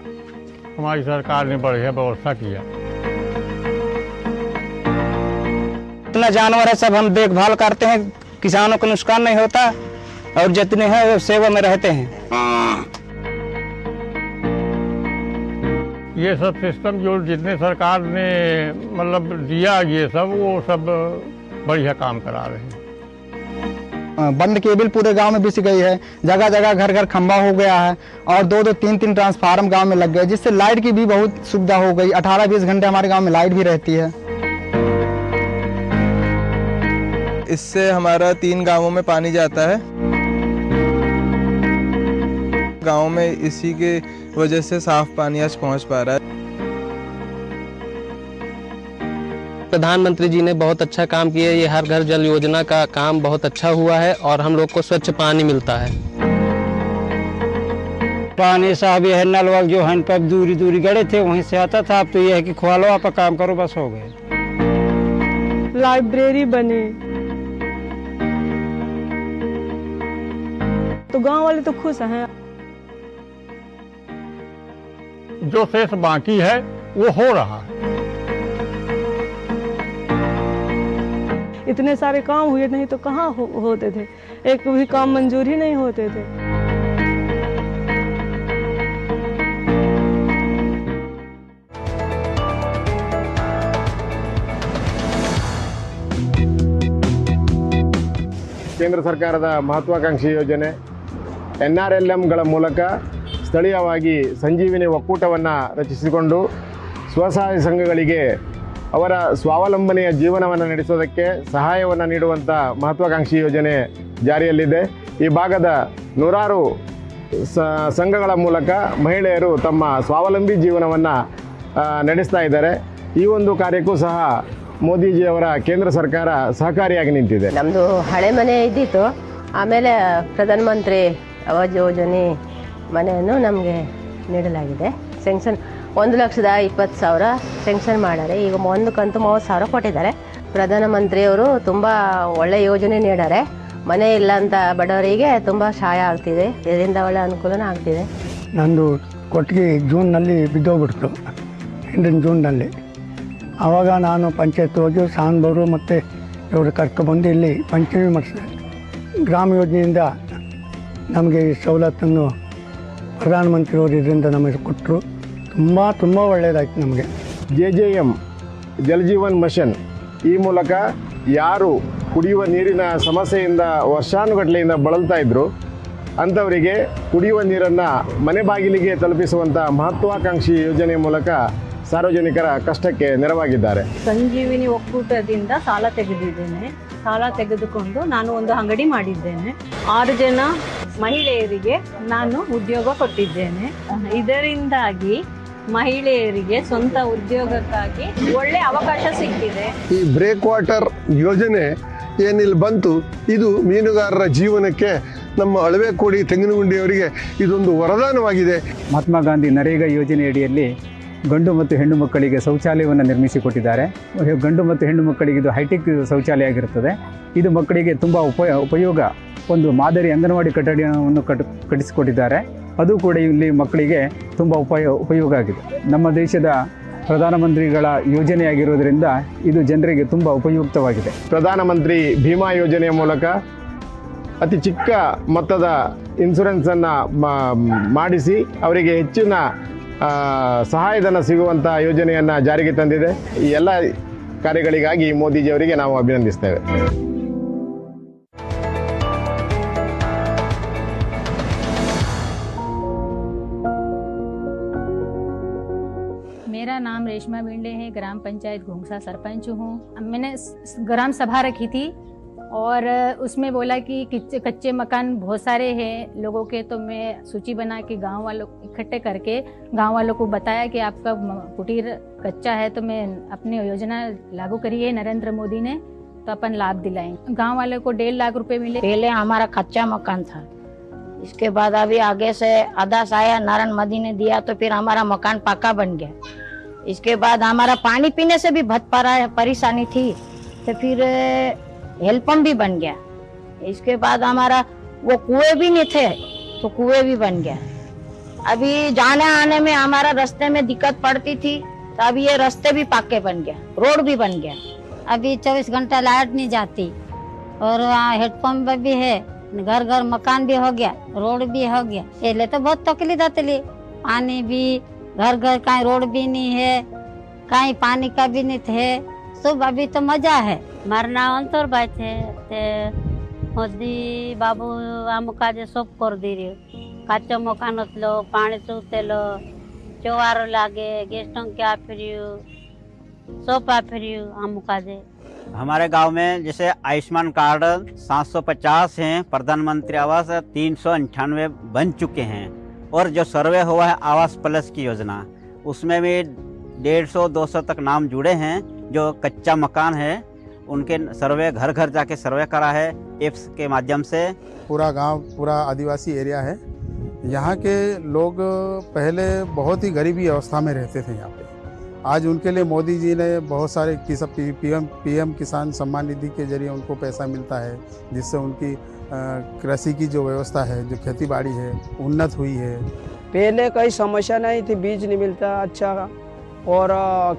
हमारी सरकार ने बढ़िया व्यवस्था किया। इतना जानवर है, सब हम देखभाल करते हैं, किसानों को नुकसान नहीं होता और जितने हैं वो सेवा में रहते हैं। ये सब सिस्टम जो जितने सरकार ने मतलब दिया, ये सब वो सब बढ़िया काम करा रहे हैं। बंद केबल पूरे गांव में बिछ गई है, जगह जगह घर घर खंभा हो गया है और 2-2, 3-3 ट्रांसफार्मर गांव में लग गए, जिससे लाइट की भी बहुत सुविधा हो गई। 18-20 घंटे हमारे गांव में लाइट भी रहती है। इससे हमारा 3 गांवों में पानी जाता है। गांव में इसी के वजह से साफ पानी आज पहुंच पा रहा है। प्रधानमंत्री जी ने बहुत अच्छा काम किया। ये हर घर जल योजना का काम बहुत अच्छा हुआ है और हम लोग को स्वच्छ पानी मिलता है। पानी साहब ये है, नल वल जो हैंड पंप दूरी दूरी गड़े थे वहीं से आता था, अब तो ये है कि खुआ लो आप काम करो बस हो गए। लाइब्रेरी बनी, तो गांव वाले तो खुश हैं। जो शेष बाकी है वो हो रहा है। इतने सारे काम हुए, नहीं तो कहाँ होते थे, एक भी काम मंजूर ही नहीं होते थे। ಕೇಂದ್ರ ಸರ್ಕಾರದ ಮಹತ್ವಾಕಾಂಕ್ಷಿ ಯೋಜನೆ NRLMಗಳ ಮೂಲಕ ಸ್ಥಳೀಯವಾಗಿ ಸಂಜೀವಿನಿ ಒಕ್ಕೂಟವನ್ನು ರಚಿಸಿಕೊಂಡು ಸ್ವಸಹಾಯ ಸಂಘಗಳಿಗೆ ಅವರ ಸ್ವಾವಲಂಬನೆಯ ಜೀವನವನ್ನು ನಡೆಸೋದಕ್ಕೆ ಸಹಾಯವನ್ನು ನೀಡುವಂಥ ಮಹತ್ವಾಕಾಂಕ್ಷಿ ಯೋಜನೆ ಜಾರಿಯಲ್ಲಿದೆ। ಈ ಭಾಗದ ನೂರಾರು ಸಂಘಗಳ ಮೂಲಕ ಮಹಿಳೆಯರು ತಮ್ಮ ಸ್ವಾವಲಂಬಿ ಜೀವನವನ್ನು ನಡೆಸ್ತಾ ಇದ್ದಾರೆ। ಈ ಒಂದು ಕಾರ್ಯಕ್ಕೂ ಸಹ ಮೋದಿಜಿಯವರ ಕೇಂದ್ರ ಸರ್ಕಾರ ಸಹಕಾರಿಯಾಗಿ ನಿಂತಿದೆ। ನಮ್ಮದು ಹಳೆ ಮನೆ ಇದ್ದಿತ್ತು, ಆಮೇಲೆ ಪ್ರಧಾನಮಂತ್ರಿ ಆವಾಸ್ ಯೋಜನೆ ಮನೆಯನ್ನು ನಮಗೆ ನೀಡಲಾಗಿದೆ। ಸ್ಯಾಂಕ್ಷನ್ 1,20,000 ಸ್ಯಾಂಕ್ಷನ್ ಮಾಡ್ಯಾರೆ, ಈಗ ಒಂದು ಕಂತು 30,000 ಕೊಟ್ಟಿದ್ದಾರೆ। ಪ್ರಧಾನಮಂತ್ರಿಯವರು ತುಂಬ ಒಳ್ಳೆ ಯೋಜನೆ ನೀಡಾರೆ, ಮನೆ ಇಲ್ಲ ಅಂತ ಬಡವರಿಗೆ ತುಂಬ ಸಹಾಯ ಆಗ್ತಿದೆ, ಇದರಿಂದ ಒಳ್ಳೆ ಅನುಕೂಲನೂ ಆಗ್ತಿದೆ। ನಂದು ಕೊಟ್ಟಿಗೆ ಜೂನ್ನಲ್ಲಿ ಬಿದ್ದೋಗ್ಬಿಡ್ತು, ಹಿಂದಿನ ಜೂನ್ನಲ್ಲಿ। ಆವಾಗ ನಾನು ಪಂಚಾಯತ್ ಹೋಗಿ ಸಾನ್ಬವರು ಮತ್ತು ಇವರು ಕರ್ಕೊಬಂದು ಇಲ್ಲಿ ಪಂಚಮಿ ಮಾಡಿಸಿದೆ। ಗ್ರಾಮ ಯೋಜನೆಯಿಂದ ನಮಗೆ ಈ ಸವಲತ್ತನ್ನು ಪ್ರಧಾನಮಂತ್ರಿಯವರು ಇದರಿಂದ ನಮಗೆ ಕೊಟ್ಟರು, ತುಂಬ ಒಳ್ಳೆಯದಾಯ್ತು ನಮಗೆ। JJM ಜಲ್ ಜೀವನ್ ಮಿಷನ್ ಈ ಮೂಲಕ ಯಾರು ಕುಡಿಯುವ ನೀರಿನ ಸಮಸ್ಯೆಯಿಂದ ವರ್ಷಾನುಗಟ್ಟಲೆಯಿಂದ ಬಳಲ್ತಾ ಇದ್ದರು. ಅಂಥವರಿಗೆ ಕುಡಿಯುವ ನೀರನ್ನು ಮನೆ ಬಾಗಿಲಿಗೆ ತಲುಪಿಸುವಂಥ ಮಹತ್ವಾಕಾಂಕ್ಷಿ ಯೋಜನೆಯ ಮೂಲಕ ಸಾರ್ವಜನಿಕರ ಕಷ್ಟಕ್ಕೆ ನೆರವಾಗಿದ್ದಾರೆ. ಸಂಜೀವಿನಿ ಒಕ್ಕೂಟದಿಂದ ಸಾಲ ತೆಗೆದಿದ್ದೇನೆ. ಸಾಲ ತೆಗೆದುಕೊಂಡು ನಾನು ಒಂದು ಅಂಗಡಿ ಮಾಡಿದ್ದೇನೆ. 6 ಜನ ಮಹಿಳೆಯರಿಗೆ ನಾನು ಉದ್ಯೋಗ ಕೊಟ್ಟಿದ್ದೇನೆ. ಇದರಿಂದಾಗಿ ಮಹಿಳೆಯರಿಗೆ ಸ್ವಂತ ಉದ್ಯೋಗಕ್ಕಾಗಿ ಒಳ್ಳೆ ಅವಕಾಶ ಸಿಕ್ಕಿದೆ. ಈ ಬ್ರೇಕ್ ವಾಟರ್ ಯೋಜನೆ ಏನಿಲ್ಲಿ ಬಂತು, ಇದು ಮೀನುಗಾರರ ಜೀವನಕ್ಕೆ, ನಮ್ಮ ಅಳವೆಕೋಡಿ ತೆಂಗಿನಗುಂಡಿಯವರಿಗೆ ಇದೊಂದು ವರದಾನವಾಗಿದೆ. ಮಹಾತ್ಮ ಗಾಂಧಿ ನರೇಗಾ ಯೋಜನೆ ಅಡಿಯಲ್ಲಿ ಗಂಡು ಮತ್ತು ಹೆಣ್ಣು ಮಕ್ಕಳಿಗೆ ಶೌಚಾಲಯವನ್ನು ನಿರ್ಮಿಸಿಕೊಟ್ಟಿದ್ದಾರೆ. ಗಂಡು ಮತ್ತು ಹೆಣ್ಣು ಮಕ್ಕಳಿಗೆ ಇದು ಹೈಟೆಕ್ ಶೌಚಾಲಯ ಆಗಿರುತ್ತದೆ. ಇದು ಮಕ್ಕಳಿಗೆ ತುಂಬ ಉಪಯೋಗ. ಒಂದು ಮಾದರಿ ಅಂಗನವಾಡಿ ಕಟ್ಟಡವನ್ನು ಕಟ್ಟಿಸಿಕೊಟ್ಟಿದ್ದಾರೆ. ಅದು ಕೂಡ ಇಲ್ಲಿ ಮಕ್ಕಳಿಗೆ ತುಂಬ ಉಪಯೋಗ ಆಗಿದೆ. ನಮ್ಮ ದೇಶದ ಪ್ರಧಾನಮಂತ್ರಿಗಳ ಯೋಜನೆಯಾಗಿರೋದ್ರಿಂದ ಇದು ಜನರಿಗೆ ತುಂಬ ಉಪಯುಕ್ತವಾಗಿದೆ. ಪ್ರಧಾನಮಂತ್ರಿ ಭೀಮಾ ಯೋಜನೆಯ ಮೂಲಕ ಅತಿ ಚಿಕ್ಕ ಮೊತ್ತದ ಇನ್ಶೂರೆನ್ಸನ್ನು ಮಾಡಿಸಿ ಅವರಿಗೆ ಹೆಚ್ಚಿನ ಸಹಾಯಧನ ಸಿಗುವಂಥ ಯೋಜನೆಯನ್ನು ಜಾರಿಗೆ ತಂದಿದೆ. ಈ ಎಲ್ಲ ಕಾರ್ಯಗಳಿಗಾಗಿ ಮೋದಿಜಿಯವರಿಗೆ ನಾವು ಅಭಿನಂದಿಸ್ತೇವೆ. मेरा नाम रेशमा बिंडे है, ग्राम पंचायत घोंघसा सरपंच हूँ. मैंने ग्राम सभा रखी थी और उसमें बोला कि कच्चे मकान बहुत सारे हैं लोगों के, तो मैं सूची बना के गांव वालों इकट्ठे करके गांव वालों को बताया कि आपका कुटीर कच्चा है तो मैं अपनी योजना लागू करी है नरेंद्र मोदी ने, तो अपन लाभ दिलाएंगे. गांव वालों को 1.5 लाख रुपए मिले. पहले हमारा कच्चा मकान था, इसके बाद अभी आगे से आदास आया, नारायण मोदी ने दिया तो फिर हमारा मकान पक्का बन गया. इसके बाद हमारा पानी पीने से भी बहुत परेशानी थी, तो फिर हेल्पम्प भी बन गया. इसके बाद हमारा वो कुएं भी नहीं थे तो कुएं भी बन गया. अभी जाने आने में हमारा रास्ते में दिक्कत पड़ती थी, तो अभी ये रास्ते भी पक्के बन गया, रोड भी बन गया. अभी 24 घंटा लाइट नहीं जाती और हेडपम्प भी है, घर घर मकान भी हो गया, रोड भी हो गया. पहले तो बहुत तकलीफ आती, पानी भी घर घर, कहीं रोड भी नहीं है, कहीं पानी का भी नहीं थे. सब अभी तो मजा है. મારું નામ અંતરભાઈ છે. તે મોદી બાબુ અમુક આજે सब कर दी रही. કાચો મકાન હતો, પાણી ચૂતેલો, ચોવારો લાગે, ગેસ ટંકી આફર્યું, सब આફર્યું અમુક આજે. हमारे गांव में जैसे आयुष्मान कार्ड 750 हैं, प्रधानमंत्री आवास 398 बन चुके हैं, और जो सर्वे हुआ है आवास प्लस की योजना, उसमें भी 150-200 तक नाम जुड़े हैं. जो कच्चा मकान है उनके सर्वे घर घर जाके सर्वे करा है एप्स के माध्यम से. पूरा गांव पूरा आदिवासी एरिया है. यहाँ के लोग पहले बहुत ही गरीबी अवस्था में रहते थे. यहाँ पे आज उनके लिए मोदी जी ने बहुत सारे पीएम किसान सम्मान निधि के जरिए उनको पैसा मिलता है, जिससे उनकी कृषि की जो व्यवस्था है, जो खेती बाड़ी है, उन्नत हुई है. पहले कोई समस्या नहीं थी, बीज नहीं मिलता अच्छा, और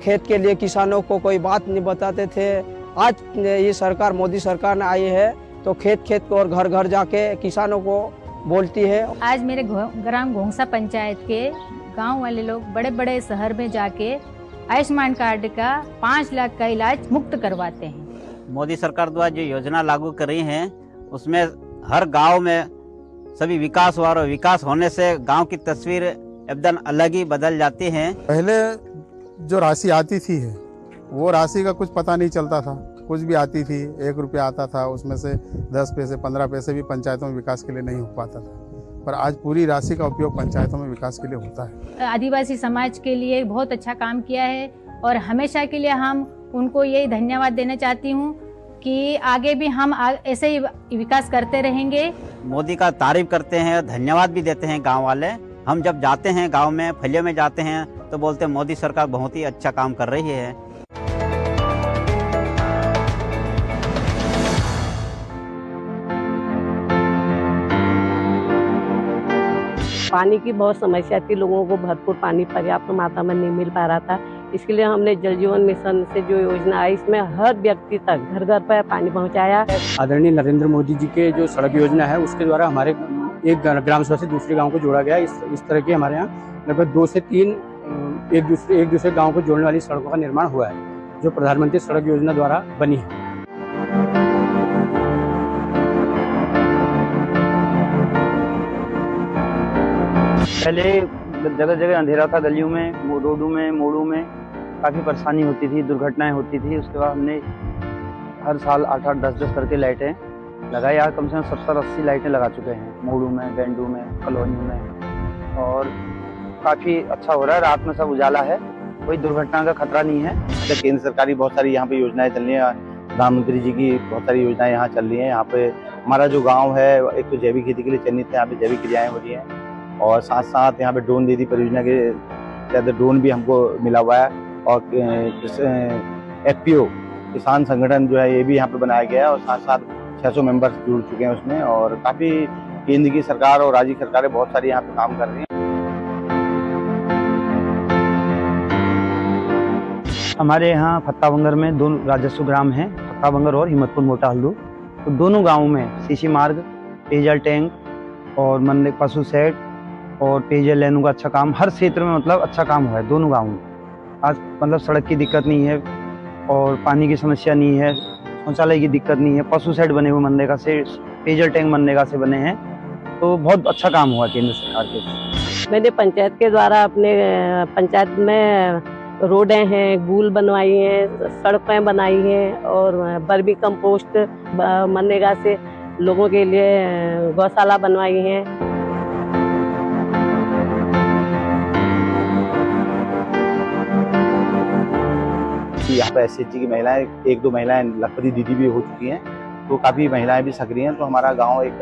खेत के लिए किसानों को कोई बात नहीं बताते थे. आज ये सरकार, मोदी सरकार ने आई है तो खेत खेत को और घर घर जाके किसानों को बोलती है. आज मेरे ग्राम घोंघसा पंचायत के गांव वाले लोग बड़े बड़े शहर में जाके आयुष्मान कार्ड का 5 लाख का इलाज मुफ्त करवाते हैं. मोदी सरकार द्वारा जो योजना लागू कर रही है उसमें हर गांव में सभी विकास हुआ, और विकास होने से गांव की तस्वीर एकदम अलग ही बदल जाती है. पहले जो राशि आती थी वो राशि का कुछ पता नहीं चलता था. कुछ भी आती थी, 1 रुपया आता था, उसमें से 10 पैसे 15 पैसे भी पंचायतों में विकास के लिए नहीं हो पाता था. पर आज पूरी राशि का उपयोग पंचायतों में विकास के लिए होता है. आदिवासी समाज के लिए बहुत अच्छा काम किया है, और हमेशा के लिए हम उनको यही धन्यवाद देना चाहती हूँ कि आगे भी हम ऐसे ही विकास करते रहेंगे. मोदी का तारीफ करते हैं, धन्यवाद भी देते हैं गांव वाले. हम जब जाते हैं गांव में, फलियों में जाते हैं, तो बोलते हैं मोदी सरकार बहुत ही अच्छा काम कर रही है. पानी की बहुत समस्या थी, लोगों को भरपूर पानी पर्याप्त मात्रा में नहीं मिल पा रहा था. इसके लिए हमने जल जीवन मिशन से जो योजना आई, इसमें हर व्यक्ति तक घर घर पर पानी पहुंचाया. आदरणीय नरेंद्र मोदी जी के जो सड़क योजना है उसके द्वारा हमारे एक ग्राम सभा से दूसरे गांव को जोड़ा गया. इस तरह के हमारे यहाँ लगभग 2 से 3 एक दूसरे गांव को जोड़ने वाली सड़कों का निर्माण हुआ है, जो प्रधानमंत्री सड़क योजना द्वारा बनी है. पहले जगह जगह अंधेरा था, गलियों में, रोडों में, मोड़ों में काफ़ी परेशानी होती थी, दुर्घटनाएं होती थी। उसके बाद हमने हर साल 8-8, 10-10 करके लाइटें लगाई। आज कम से कम 70-80 लाइटें लगा चुके हैं, मोड़ों में, गेंडों में, कॉलोनियों में, और काफ़ी अच्छा हो रहा है। रात में सब उजाला है, कोई दुर्घटना का खतरा नहीं है। केंद्र सरकार की बहुत सारी यहाँ पे योजनाएं चल रही हैं, प्रधानमंत्री जी की बहुत सारी योजनाएं यहाँ चल रही हैं। यहाँ पे हमारा जो गांव है एक तो जैविक खेती के लिए चिन्हित है, यहाँ पे जैविक क्रियाएं हो रही हैं, और साथ साथ यहाँ पे ड्रोन दीदी परियोजना के तहत ड्रोन भी हमको मिला हुआ है, और FPO किसान संगठन जो है ये भी यहाँ पे बनाया गया है, और साथ साथ 600 मेंबर्स जुड़ चुके हैं उसमें, और काफ़ी केंद्र की सरकार और राज्य सरकारें बहुत सारी यहाँ पे काम कर रही हैं। हमारे यहाँ फत्ताबंगर में 2 राजस्व ग्राम हैं, फत्ताबंगर और हिम्मतपुर मोटा हल्दू। तो दोनों गाँवों में सीसी मार्ग, पेयजल टैंक और मन पशु सेट और पेयजल लाइनों का अच्छा काम, हर क्षेत्र में मतलब अच्छा काम हुआ है दोनों गाँवों में। आज मतलब सड़क की दिक्कत नहीं है, और पानी की समस्या नहीं है, शौचालय की दिक्कत नहीं है, पशु सेट बने हुए मनरेगा से, पेयजल टैंक मनरेगा से बने हैं। तो बहुत अच्छा काम हुआ केंद्र सरकार के। मैंने पंचायत के द्वारा अपने पंचायत में रोडें हैं, गूल बनवाई हैं, सड़कें बनाई हैं, और बर्मी कंपोस्ट मनरेगा से लोगों के लिए गौशाला बनवाई हैं। यहाँ पे SHG की महिलाएं, 1-2 महिलाएं लखपति दीदी भी हो चुकी हैं, तो काफ़ी महिलाएं भी सक्रिय हैं। तो हमारा गांव एक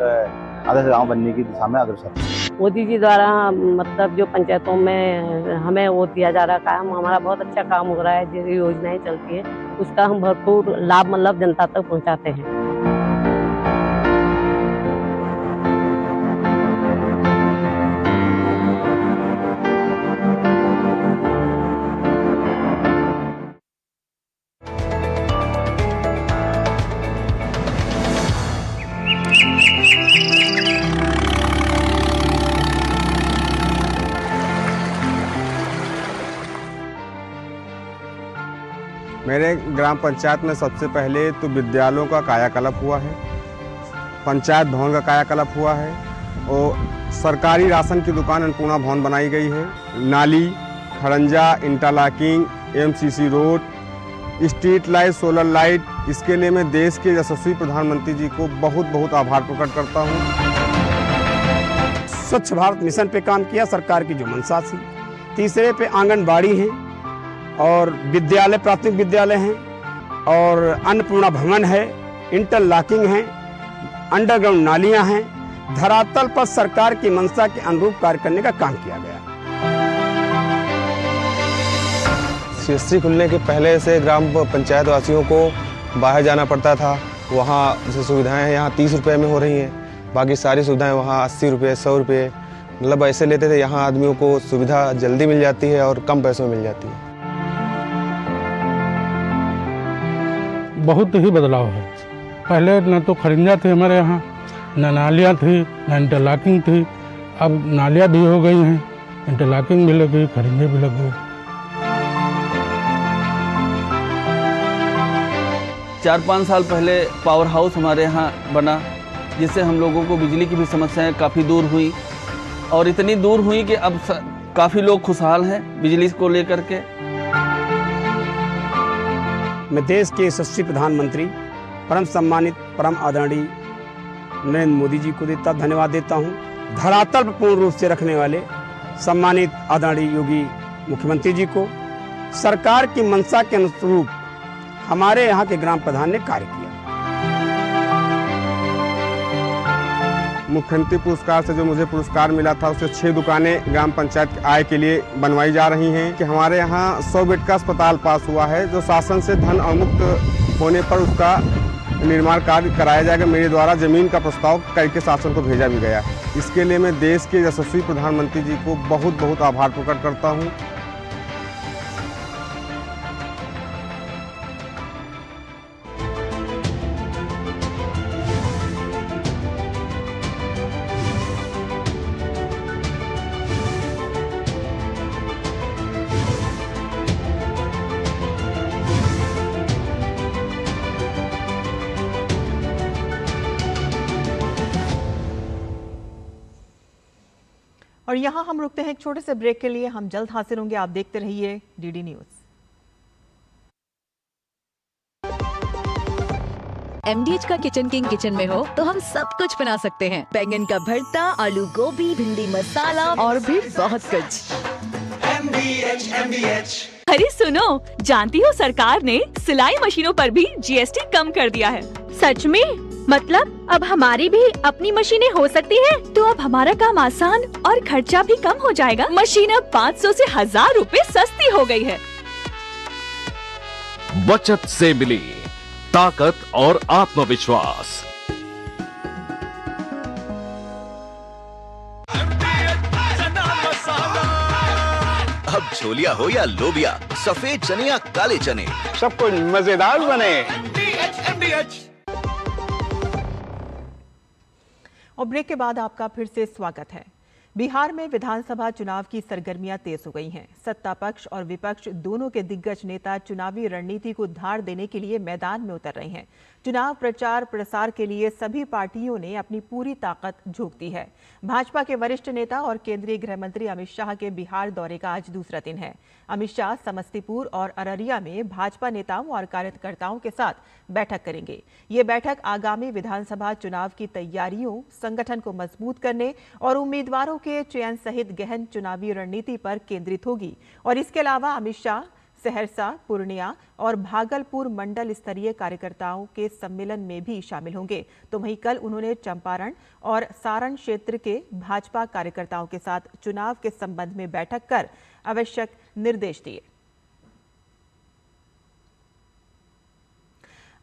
आदर्श गांव बनने की दिशा में अग्रसर है। मोदी जी द्वारा मतलब जो पंचायतों में हमें वो दिया जा रहा काम, हमारा बहुत अच्छा काम हो रहा है। जो योजनाएं चलती हैं उसका हम भरपूर लाभ मतलब जनता तक पहुँचाते हैं। मेरे ग्राम पंचायत में सबसे पहले तो विद्यालयों का कायाकल्प हुआ है, पंचायत भवन का कायाकल्प हुआ है, और सरकारी राशन की दुकान अन्नपूर्णा भवन बनाई गई है। नाली, खड़ंजा, interlocking, MCC road, street light, solar light, इसके लिए मैं देश के यशस्वी प्रधानमंत्री जी को बहुत बहुत आभार प्रकट करता हूँ। स्वच्छ भारत मिशन पे काम किया, सरकार की जो मंशा थी। तीसरे पे आंगनबाड़ी है, और विद्यालय, प्राथमिक विद्यालय हैं, और अन्नपूर्णा भवन है, इंटरलॉकिंग है, अंडरग्राउंड नालियां हैं। धरातल पर सरकार की मंशा के अनुरूप कार्य करने का काम किया गया। CSC खुलने के पहले से ग्राम पंचायत वासियों को बाहर जाना पड़ता था। वहाँ जो सुविधाएं हैं यहाँ 30 रुपये में हो रही हैं, बाकी सारी सुविधाएं वहाँ 80 रुपये, 100 रुपये मतलब ऐसे लेते थे। यहाँ आदमियों को सुविधा जल्दी मिल जाती है और कम पैसों में मिल जाती है। बहुत ही बदलाव है। पहले न तो खड़ंजा थे हमारे यहाँ, न नालियाँ थी, न इंटरलॉकिंग थी। अब नालियाँ भी हो गई हैं, इंटरलॉकिंग भी लग गई, खड़ंजे भी लग गए। 4-5 साल पहले पावर हाउस हमारे यहाँ बना, जिससे हम लोगों को बिजली की भी समस्याएं काफ़ी दूर हुई, और इतनी दूर हुई कि अब काफ़ी लोग खुशहाल हैं बिजली को लेकर के। मैं देश के यशस्वी प्रधानमंत्री, परम सम्मानित, परम आदरणीय नरेंद्र मोदी जी को धन्यवाद देता हूं। धरातल पर पूर्ण रूप से रखने वाले सम्मानित आदरणीय योगी मुख्यमंत्री जी को, सरकार की मंशा के अनुरूप हमारे यहाँ के ग्राम प्रधान ने कार्य किया। मुख्यमंत्री पुरस्कार से जो मुझे पुरस्कार मिला था, उससे 6 दुकानें ग्राम पंचायत आय के लिए बनवाई जा रही हैं। कि हमारे यहाँ 100 बेड का अस्पताल पास हुआ है, जो शासन से धन अवमुक्त होने पर उसका निर्माण कार्य कराया जाएगा। मेरे द्वारा जमीन का प्रस्ताव करके शासन को भेजा भी गया है। इसके लिए मैं देश के यशस्वी प्रधानमंत्री जी को बहुत बहुत आभार प्रकट करता हूँ। और यहाँ हम रुकते हैं एक छोटे से ब्रेक के लिए। हम जल्द हाजिर होंगे, आप देखते रहिए डीडी न्यूज़। MDH का किचन किंग किचन में हो तो हम सब कुछ बना सकते हैं। बैंगन का भरता, आलू गोभी, भिंडी मसाला और भी बहुत कुछ। MDH। अरे सुनो, जानती हो सरकार ने सिलाई मशीनों पर भी GST कम कर दिया है। सच में? मतलब अब हमारी भी अपनी मशीनें हो सकती हैं? तो अब हमारा काम आसान और खर्चा भी कम हो जाएगा। मशीन अब 500 से 1000 रुपए सस्ती हो गई है। बचत से मिली ताकत और आत्मविश्वास। अब छोलिया हो या लोबिया, सफेद चने या काले चने, सब कुछ मजेदार बने। और ब्रेक के बाद आपका फिर से स्वागत है। बिहार में विधानसभा चुनाव की सरगर्मियां तेज हो गई हैं। सत्ता पक्ष और विपक्ष दोनों के दिग्गज नेता चुनावी रणनीति को धार देने के लिए मैदान में उतर रहे हैं। चुनाव प्रचार प्रसार के लिए सभी पार्टियों ने अपनी पूरी ताकत झोंक दी है। भाजपा के वरिष्ठ नेता और केंद्रीय गृह मंत्री अमित शाह के बिहार दौरे का आज दूसरा दिन है। अमित शाह समस्तीपुर और अररिया में भाजपा नेताओं और कार्यकर्ताओं के साथ बैठक करेंगे। ये बैठक आगामी विधानसभा चुनाव की तैयारियों, संगठन को मजबूत करने और उम्मीदवारों के चयन सहित गहन चुनावी रणनीति पर केंद्रित होगी। और इसके अलावा अमित शाह सहरसा, पूर्णिया और भागलपुर मंडल स्तरीय कार्यकर्ताओं के सम्मेलन में भी शामिल होंगे। तो वहीं कल उन्होंने चंपारण और सारण क्षेत्र के भाजपा कार्यकर्ताओं के साथ चुनाव के संबंध में बैठक कर आवश्यक निर्देश दिए।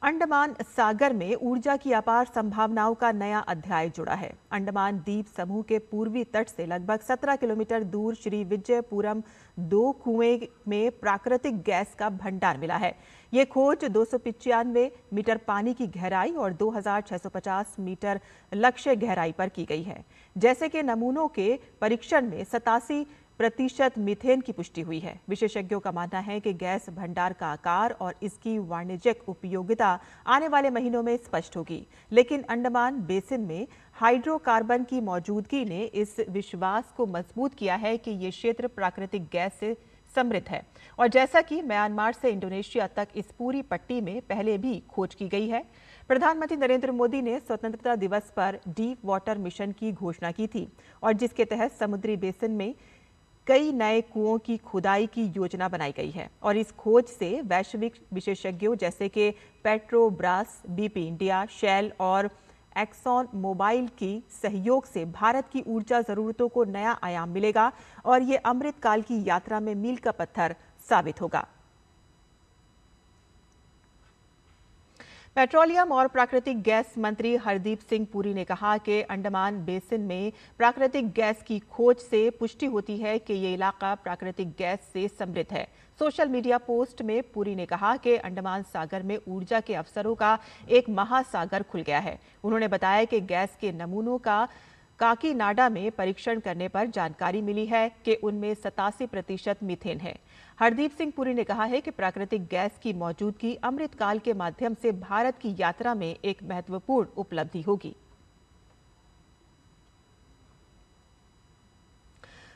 अंडमान सागर में ऊर्जा की अपार संभावनाओं का नया अध्याय जुड़ा है। अंडमान द्वीप समूह के पूर्वी तट से लगभग 17 किलोमीटर दूर श्री विजयपुरम 2 कुएं में प्राकृतिक गैस का भंडार मिला है। ये खोज 295 मीटर पानी की गहराई और 2650 मीटर लक्ष्य गहराई पर की गई है। जैसे कि नमूनों के परीक्षण में 87% मीथेन की पुष्टि हुई है। विशेषज्ञों का मानना है कि गैस भंडार का आकार और इसकी वाणिज्यिक उपयोगिता आने वाले महीनों में स्पष्ट होगी। लेकिन अंडमान बेसिन में हाइड्रोकार्बन की मौजूदगी ने इस विश्वास को मजबूत किया है कि ये क्षेत्र प्राकृतिक गैस से समृद्ध है। और जैसा कि म्यांमार से इंडोनेशिया तक इस पूरी पट्टी में पहले भी खोज की गई है। प्रधानमंत्री नरेंद्र मोदी ने स्वतंत्रता दिवस पर डीप वाटर मिशन की घोषणा की थी और जिसके तहत समुद्री बेसिन में कई नए कुओं की खुदाई की योजना बनाई गई है। और इस खोज से वैश्विक विशेषज्ञों जैसे कि पेट्रोब्रास, BP इंडिया, शेल और एक्सॉन मोबाइल की सहयोग से भारत की ऊर्जा जरूरतों को नया आयाम मिलेगा और ये अमृतकाल की यात्रा में मील का पत्थर साबित होगा। पेट्रोलियम और प्राकृतिक गैस मंत्री हरदीप सिंह पुरी ने कहा कि अंडमान बेसिन में प्राकृतिक गैस की खोज से पुष्टि होती है कि ये इलाका प्राकृतिक गैस से समृद्ध है। सोशल मीडिया पोस्ट में पुरी ने कहा कि अंडमान सागर में ऊर्जा के अवसरों का एक महासागर खुल गया है। उन्होंने बताया कि गैस के नमूनों का काकीनाडा में परीक्षण करने पर जानकारी मिली है कि उनमें 87% मीथेन है। हरदीप सिंह पुरी ने कहा है कि प्राकृतिक गैस की मौजूदगी अमृतकाल के माध्यम से भारत की यात्रा में एक महत्वपूर्ण उपलब्धि होगी।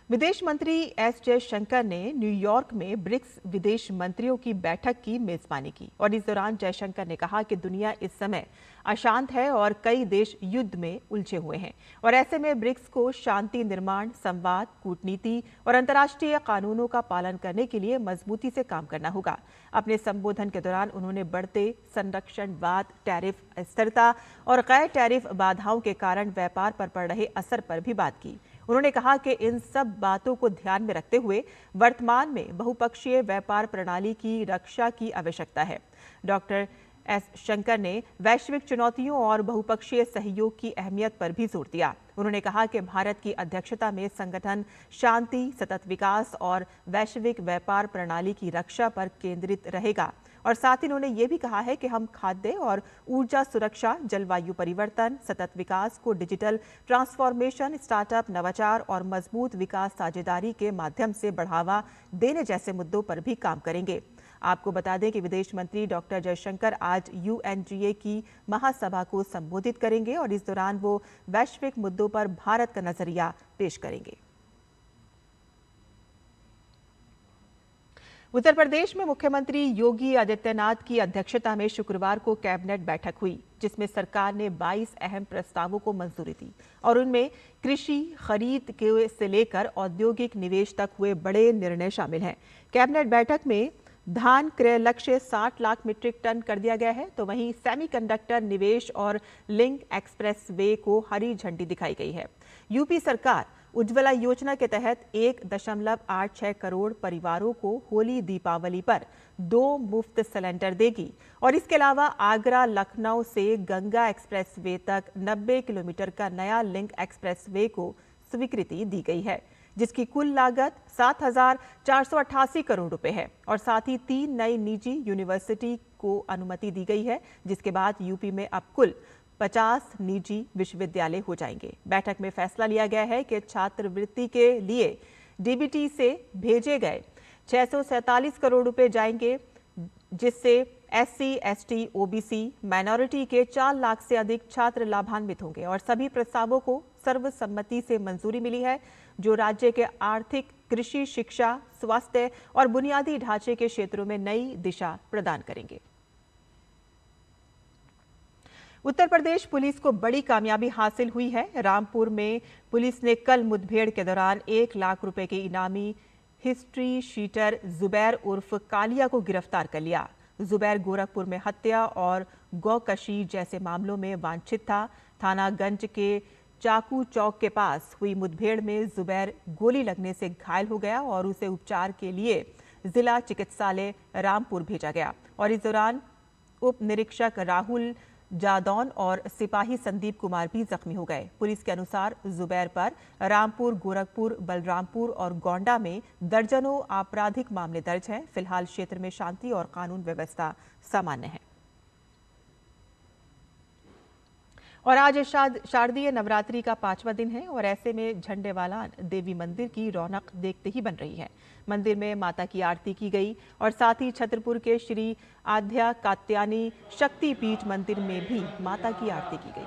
विदेश मंत्री एस जयशंकर ने न्यूयॉर्क में ब्रिक्स विदेश मंत्रियों की बैठक की मेजबानी की और इस दौरान जयशंकर ने कहा कि दुनिया इस समय अशांत है और कई देश युद्ध में उलझे हुए हैं और ऐसे में ब्रिक्स को शांति निर्माण, संवाद, कूटनीति और अंतर्राष्ट्रीय कानूनों का पालन करने के लिए मजबूती से काम करना होगा। अपने संबोधन के दौरान उन्होंने बढ़ते संरक्षणवाद, टैरिफ अस्थिरता और गैर टैरिफ बाधाओं के कारण व्यापार पर पड़ रहे असर पर भी बात की। उन्होंने कहा कि इन सब बातों को ध्यान में रखते हुए वर्तमान में बहुपक्षीय व्यापार प्रणाली की रक्षा की आवश्यकता है। डॉक्टर एस शंकर ने वैश्विक चुनौतियों और बहुपक्षीय सहयोग की अहमियत पर भी जोर दिया। उन्होंने कहा कि भारत की अध्यक्षता में संगठन शांति, सतत विकास और वैश्विक व्यापार प्रणाली की रक्षा पर केंद्रित रहेगा और साथ ही उन्होंने ये भी कहा है कि हम खाद्य और ऊर्जा सुरक्षा, जलवायु परिवर्तन, सतत विकास को डिजिटल ट्रांसफॉर्मेशन, स्टार्टअप, नवाचार और मजबूत विकास साझेदारी के माध्यम से बढ़ावा देने जैसे मुद्दों पर भी काम करेंगे। आपको बता दें कि विदेश मंत्री डॉक्टर जयशंकर आज UNGA की महासभा को संबोधित करेंगे और इस दौरान वो वैश्विक मुद्दों पर भारत का नजरिया पेश करेंगे। उत्तर प्रदेश में मुख्यमंत्री योगी आदित्यनाथ की अध्यक्षता में शुक्रवार को कैबिनेट बैठक हुई, जिसमें सरकार ने 22 अहम प्रस्तावों को मंजूरी दी और उनमें कृषि खरीद से लेकर औद्योगिक निवेश तक हुए बड़े निर्णय शामिल हैं। कैबिनेट बैठक में धान क्रय लक्ष्य 60 लाख मीट्रिक टन कर दिया गया है, तो वहीं सेमीकंडक्टर निवेश और लिंक एक्सप्रेस वे को हरी झंडी दिखाई गई है। यूपी सरकार उज्ज्वला योजना के तहत 1.86 करोड़ परिवारों को होली दीपावली पर 2 मुफ्त सिलेंडर देगी और इसके अलावा आगरा लखनऊ से गंगा एक्सप्रेस वे तक 90 किलोमीटर का नया लिंक एक्सप्रेस वे को स्वीकृति दी गई है, जिसकी कुल लागत 7,488 करोड़ रुपए है और साथ ही 3 नई निजी यूनिवर्सिटी को अनुमति दी गई है, जिसके बाद यूपी में अब कुल 50 निजी विश्वविद्यालय हो जाएंगे। बैठक में फैसला लिया गया है कि छात्रवृत्ति के लिए डीबीटी से भेजे गए 647 करोड़ रुपए जाएंगे, जिससे एससी, एसटी, ओबीसी, माइनॉरिटी के 4 लाख से अधिक छात्र लाभान्वित होंगे और सभी प्रस्तावों को सर्वसम्मति से मंजूरी मिली है, जो राज्य के आर्थिक, कृषि, शिक्षा, स्वास्थ्य और बुनियादी ढांचे के क्षेत्रों में नई दिशा प्रदान करेंगे। उत्तर प्रदेश पुलिस को बड़ी कामयाबी हासिल हुई है। रामपुर में पुलिस ने कल मुठभेड़ के दौरान 1 लाख रुपए के इनामी हिस्ट्री शीटर जुबैर उर्फ कालिया को गिरफ्तार कर लिया। जुबैर गोरखपुर में हत्या और गौकशी जैसे मामलों में वांछित था। थानागंज के चाकू चौक के पास हुई मुठभेड़ में जुबैर गोली लगने से घायल हो गया और उसे उपचार के लिए जिला चिकित्सालय रामपुर भेजा गया और इस दौरान उप निरीक्षक राहुल जादौन और सिपाही संदीप कुमार भी जख्मी हो गए। पुलिस के अनुसार जुबैर पर रामपुर, गोरखपुर, बलरामपुर और गोंडा में दर्जनों आपराधिक मामले दर्ज हैं। फिलहाल क्षेत्र में शांति और कानून व्यवस्था सामान्य है। और आज शारदीय नवरात्रि का 5वां दिन है और ऐसे में झंडेवाला देवी मंदिर की रौनक देखते ही बन रही है। मंदिर में माता की आरती की गई और साथ ही छतरपुर के श्री आद्या कात्यायनी शक्तिपीठ मंदिर में भी माता की आरती की गई।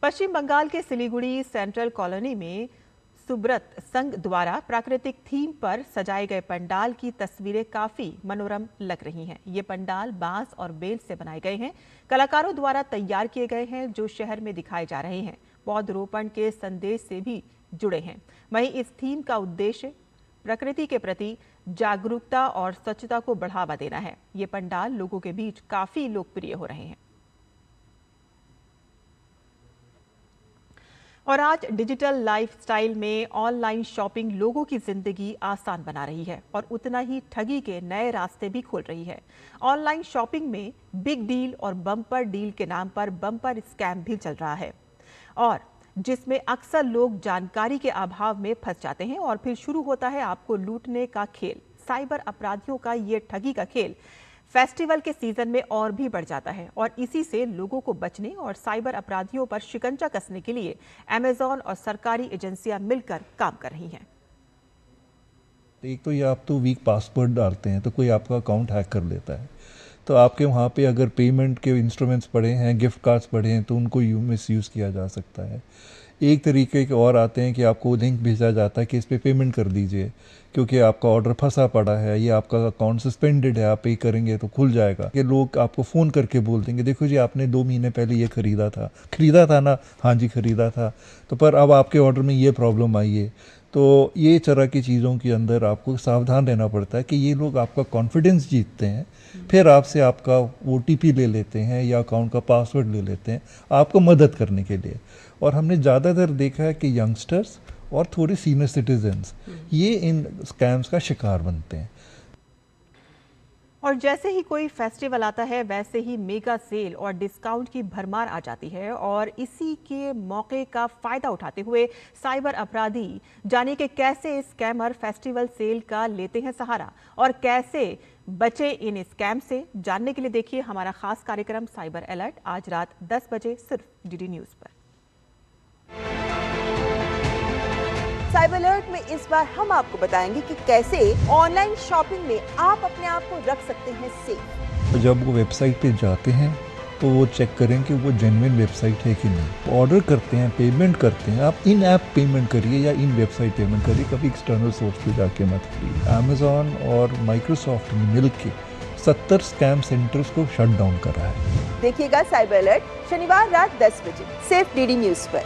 पश्चिम बंगाल के सिलीगुड़ी सेंट्रल कॉलोनी में सुब्रत संघ द्वारा प्राकृतिक थीम पर सजाए गए पंडाल की तस्वीरें काफी मनोरम लग रही हैं। ये पंडाल बांस और बेल से बनाए गए हैं, कलाकारों द्वारा तैयार किए गए हैं, जो शहर में दिखाए जा रहे हैं। पौधरोपण के संदेश से भी जुड़े हैं। वहीं इस थीम का उद्देश्य प्रकृति के प्रति जागरूकता और स्वच्छता को बढ़ावा देना है। ये पंडाल लोगों के बीच काफी लोकप्रिय हो रहे हैं। और आज डिजिटल लाइफस्टाइल में ऑनलाइन शॉपिंग लोगों की जिंदगी आसान बना रही है और उतना ही ठगी के नए रास्ते भी खोल रही है। ऑनलाइन शॉपिंग में बिग डील और बम्पर डील के नाम पर बम्पर स्कैम भी चल रहा है और जिसमें अक्सर लोग जानकारी के अभाव में फंस जाते हैं और फिर शुरू होता है आपको लूटने का खेल। साइबर अपराधियों का ये ठगी का खेल फेस्टिवल के सीजन में और भी बढ़ जाता है और इसी से लोगों को बचने और साइबर अपराधियों पर शिकंजा कसने के लिए अमेज़न और सरकारी एजेंसियां मिलकर काम कर रही हैं। एक तो ये आप तो वीक पासवर्ड डालते हैं तो कोई आपका अकाउंट हैक कर लेता है, तो आपके वहाँ पे अगर पेमेंट के इंस्ट्रूमेंट्स पड़े हैं, गिफ्ट कार्ड्स पड़े हैं, तो उनको मिसयूज़ किया जा सकता है। एक तरीके के और आते हैं कि आपको लिंक भेजा जाता है कि इस पे पेमेंट कर दीजिए क्योंकि आपका ऑर्डर फंसा पड़ा है, ये आपका अकाउंट सस्पेंडेड है, आप पे करेंगे तो खुल जाएगा। ये लोग आपको फ़ोन करके बोल देंगे देखो जी आपने 2 महीने पहले ये ख़रीदा था ना, हाँ जी ख़रीदा था, तो पर अब आपके ऑर्डर में ये प्रॉब्लम आई है। तो ये तरह की चीज़ों के अंदर आपको सावधान रहना पड़ता है कि ये लोग आपका कॉन्फिडेंस जीतते हैं, फिर आपसे आपका OTP ले लेते हैं या अकाउंट का पासवर्ड ले लेते हैं आपको मदद करने के लिए। और हमने ज़्यादातर देखा है कि यंगस्टर्स और थोड़े सीनियर सिटीजन्स ये इन स्कैम्स का शिकार बनते हैं। और जैसे ही कोई फेस्टिवल आता है वैसे ही मेगा सेल और डिस्काउंट की भरमार आ जाती है और इसी के मौके का फायदा उठाते हुए साइबर अपराधी जाने के कैसे स्कैमर फेस्टिवल सेल का लेते हैं सहारा और कैसे बचे इन स्कैम से। जानने के लिए देखिए हमारा खास कार्यक्रम साइबर अलर्ट आज रात 10 बजे सिर्फ DD न्यूज़ पर। साइबर अलर्ट में इस बार हम आपको बताएंगे कि कैसे ऑनलाइन शॉपिंग में आप अपने आप को रख सकते हैं सेफ। जब वो वेबसाइट पे जाते हैं वो चेक करें कि वो जेन्युइन वेबसाइट है कि नहीं। ऑर्डर करते हैं, पेमेंट करते हैं, आप इन ऐप पेमेंट करिए या इन वेबसाइट पेमेंट करिए, कभी एक्सटर्नल सोर्स पे जाके मत करिए। अमेजॉन और माइक्रोसॉफ्ट ने मिलकर 70 स्कैम सेंटर्स को शट डाउन कर रहा है। देखिएगा साइबर अलर्ट शनिवार रात 10 बजे सिर्फ डीडी न्यूज पर।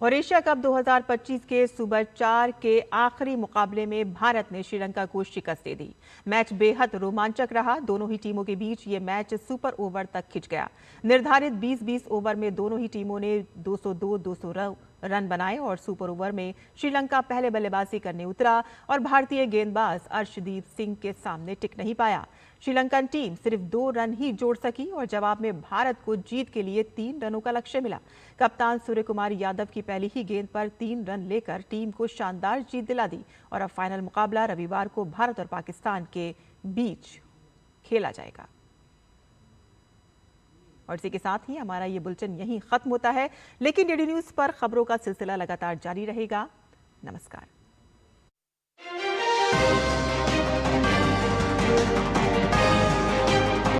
और एशिया कप 2025 के सुपर 4 के आखिरी मुकाबले में भारत ने श्रीलंका को शिकस्त दे दी। मैच बेहद रोमांचक रहा। दोनों ही टीमों के बीच ये मैच सुपर ओवर तक खिंच गया। निर्धारित 20-20 ओवर में दोनों ही टीमों ने 202-200 रन बनाए और सुपर ओवर में श्रीलंका पहले बल्लेबाजी करने उतरा और भारतीय गेंदबाज अर्शदीप सिंह के सामने टिक नहीं पाया। श्रीलंकन टीम सिर्फ 2 रन ही जोड़ सकी और जवाब में भारत को जीत के लिए 3 रनों का लक्ष्य मिला। कप्तान सूर्य कुमार यादव की पहली ही गेंद पर 3 रन लेकर टीम को शानदार जीत दिला दी और अब फाइनल मुकाबला रविवार को भारत और पाकिस्तान के बीच खेला जाएगा। और इसी के साथ ही हमारा ये बुलेटिन यहीं खत्म होता है, लेकिन डीडी न्यूज़ पर खबरों का सिलसिला लगातार जारी रहेगा। नमस्कार।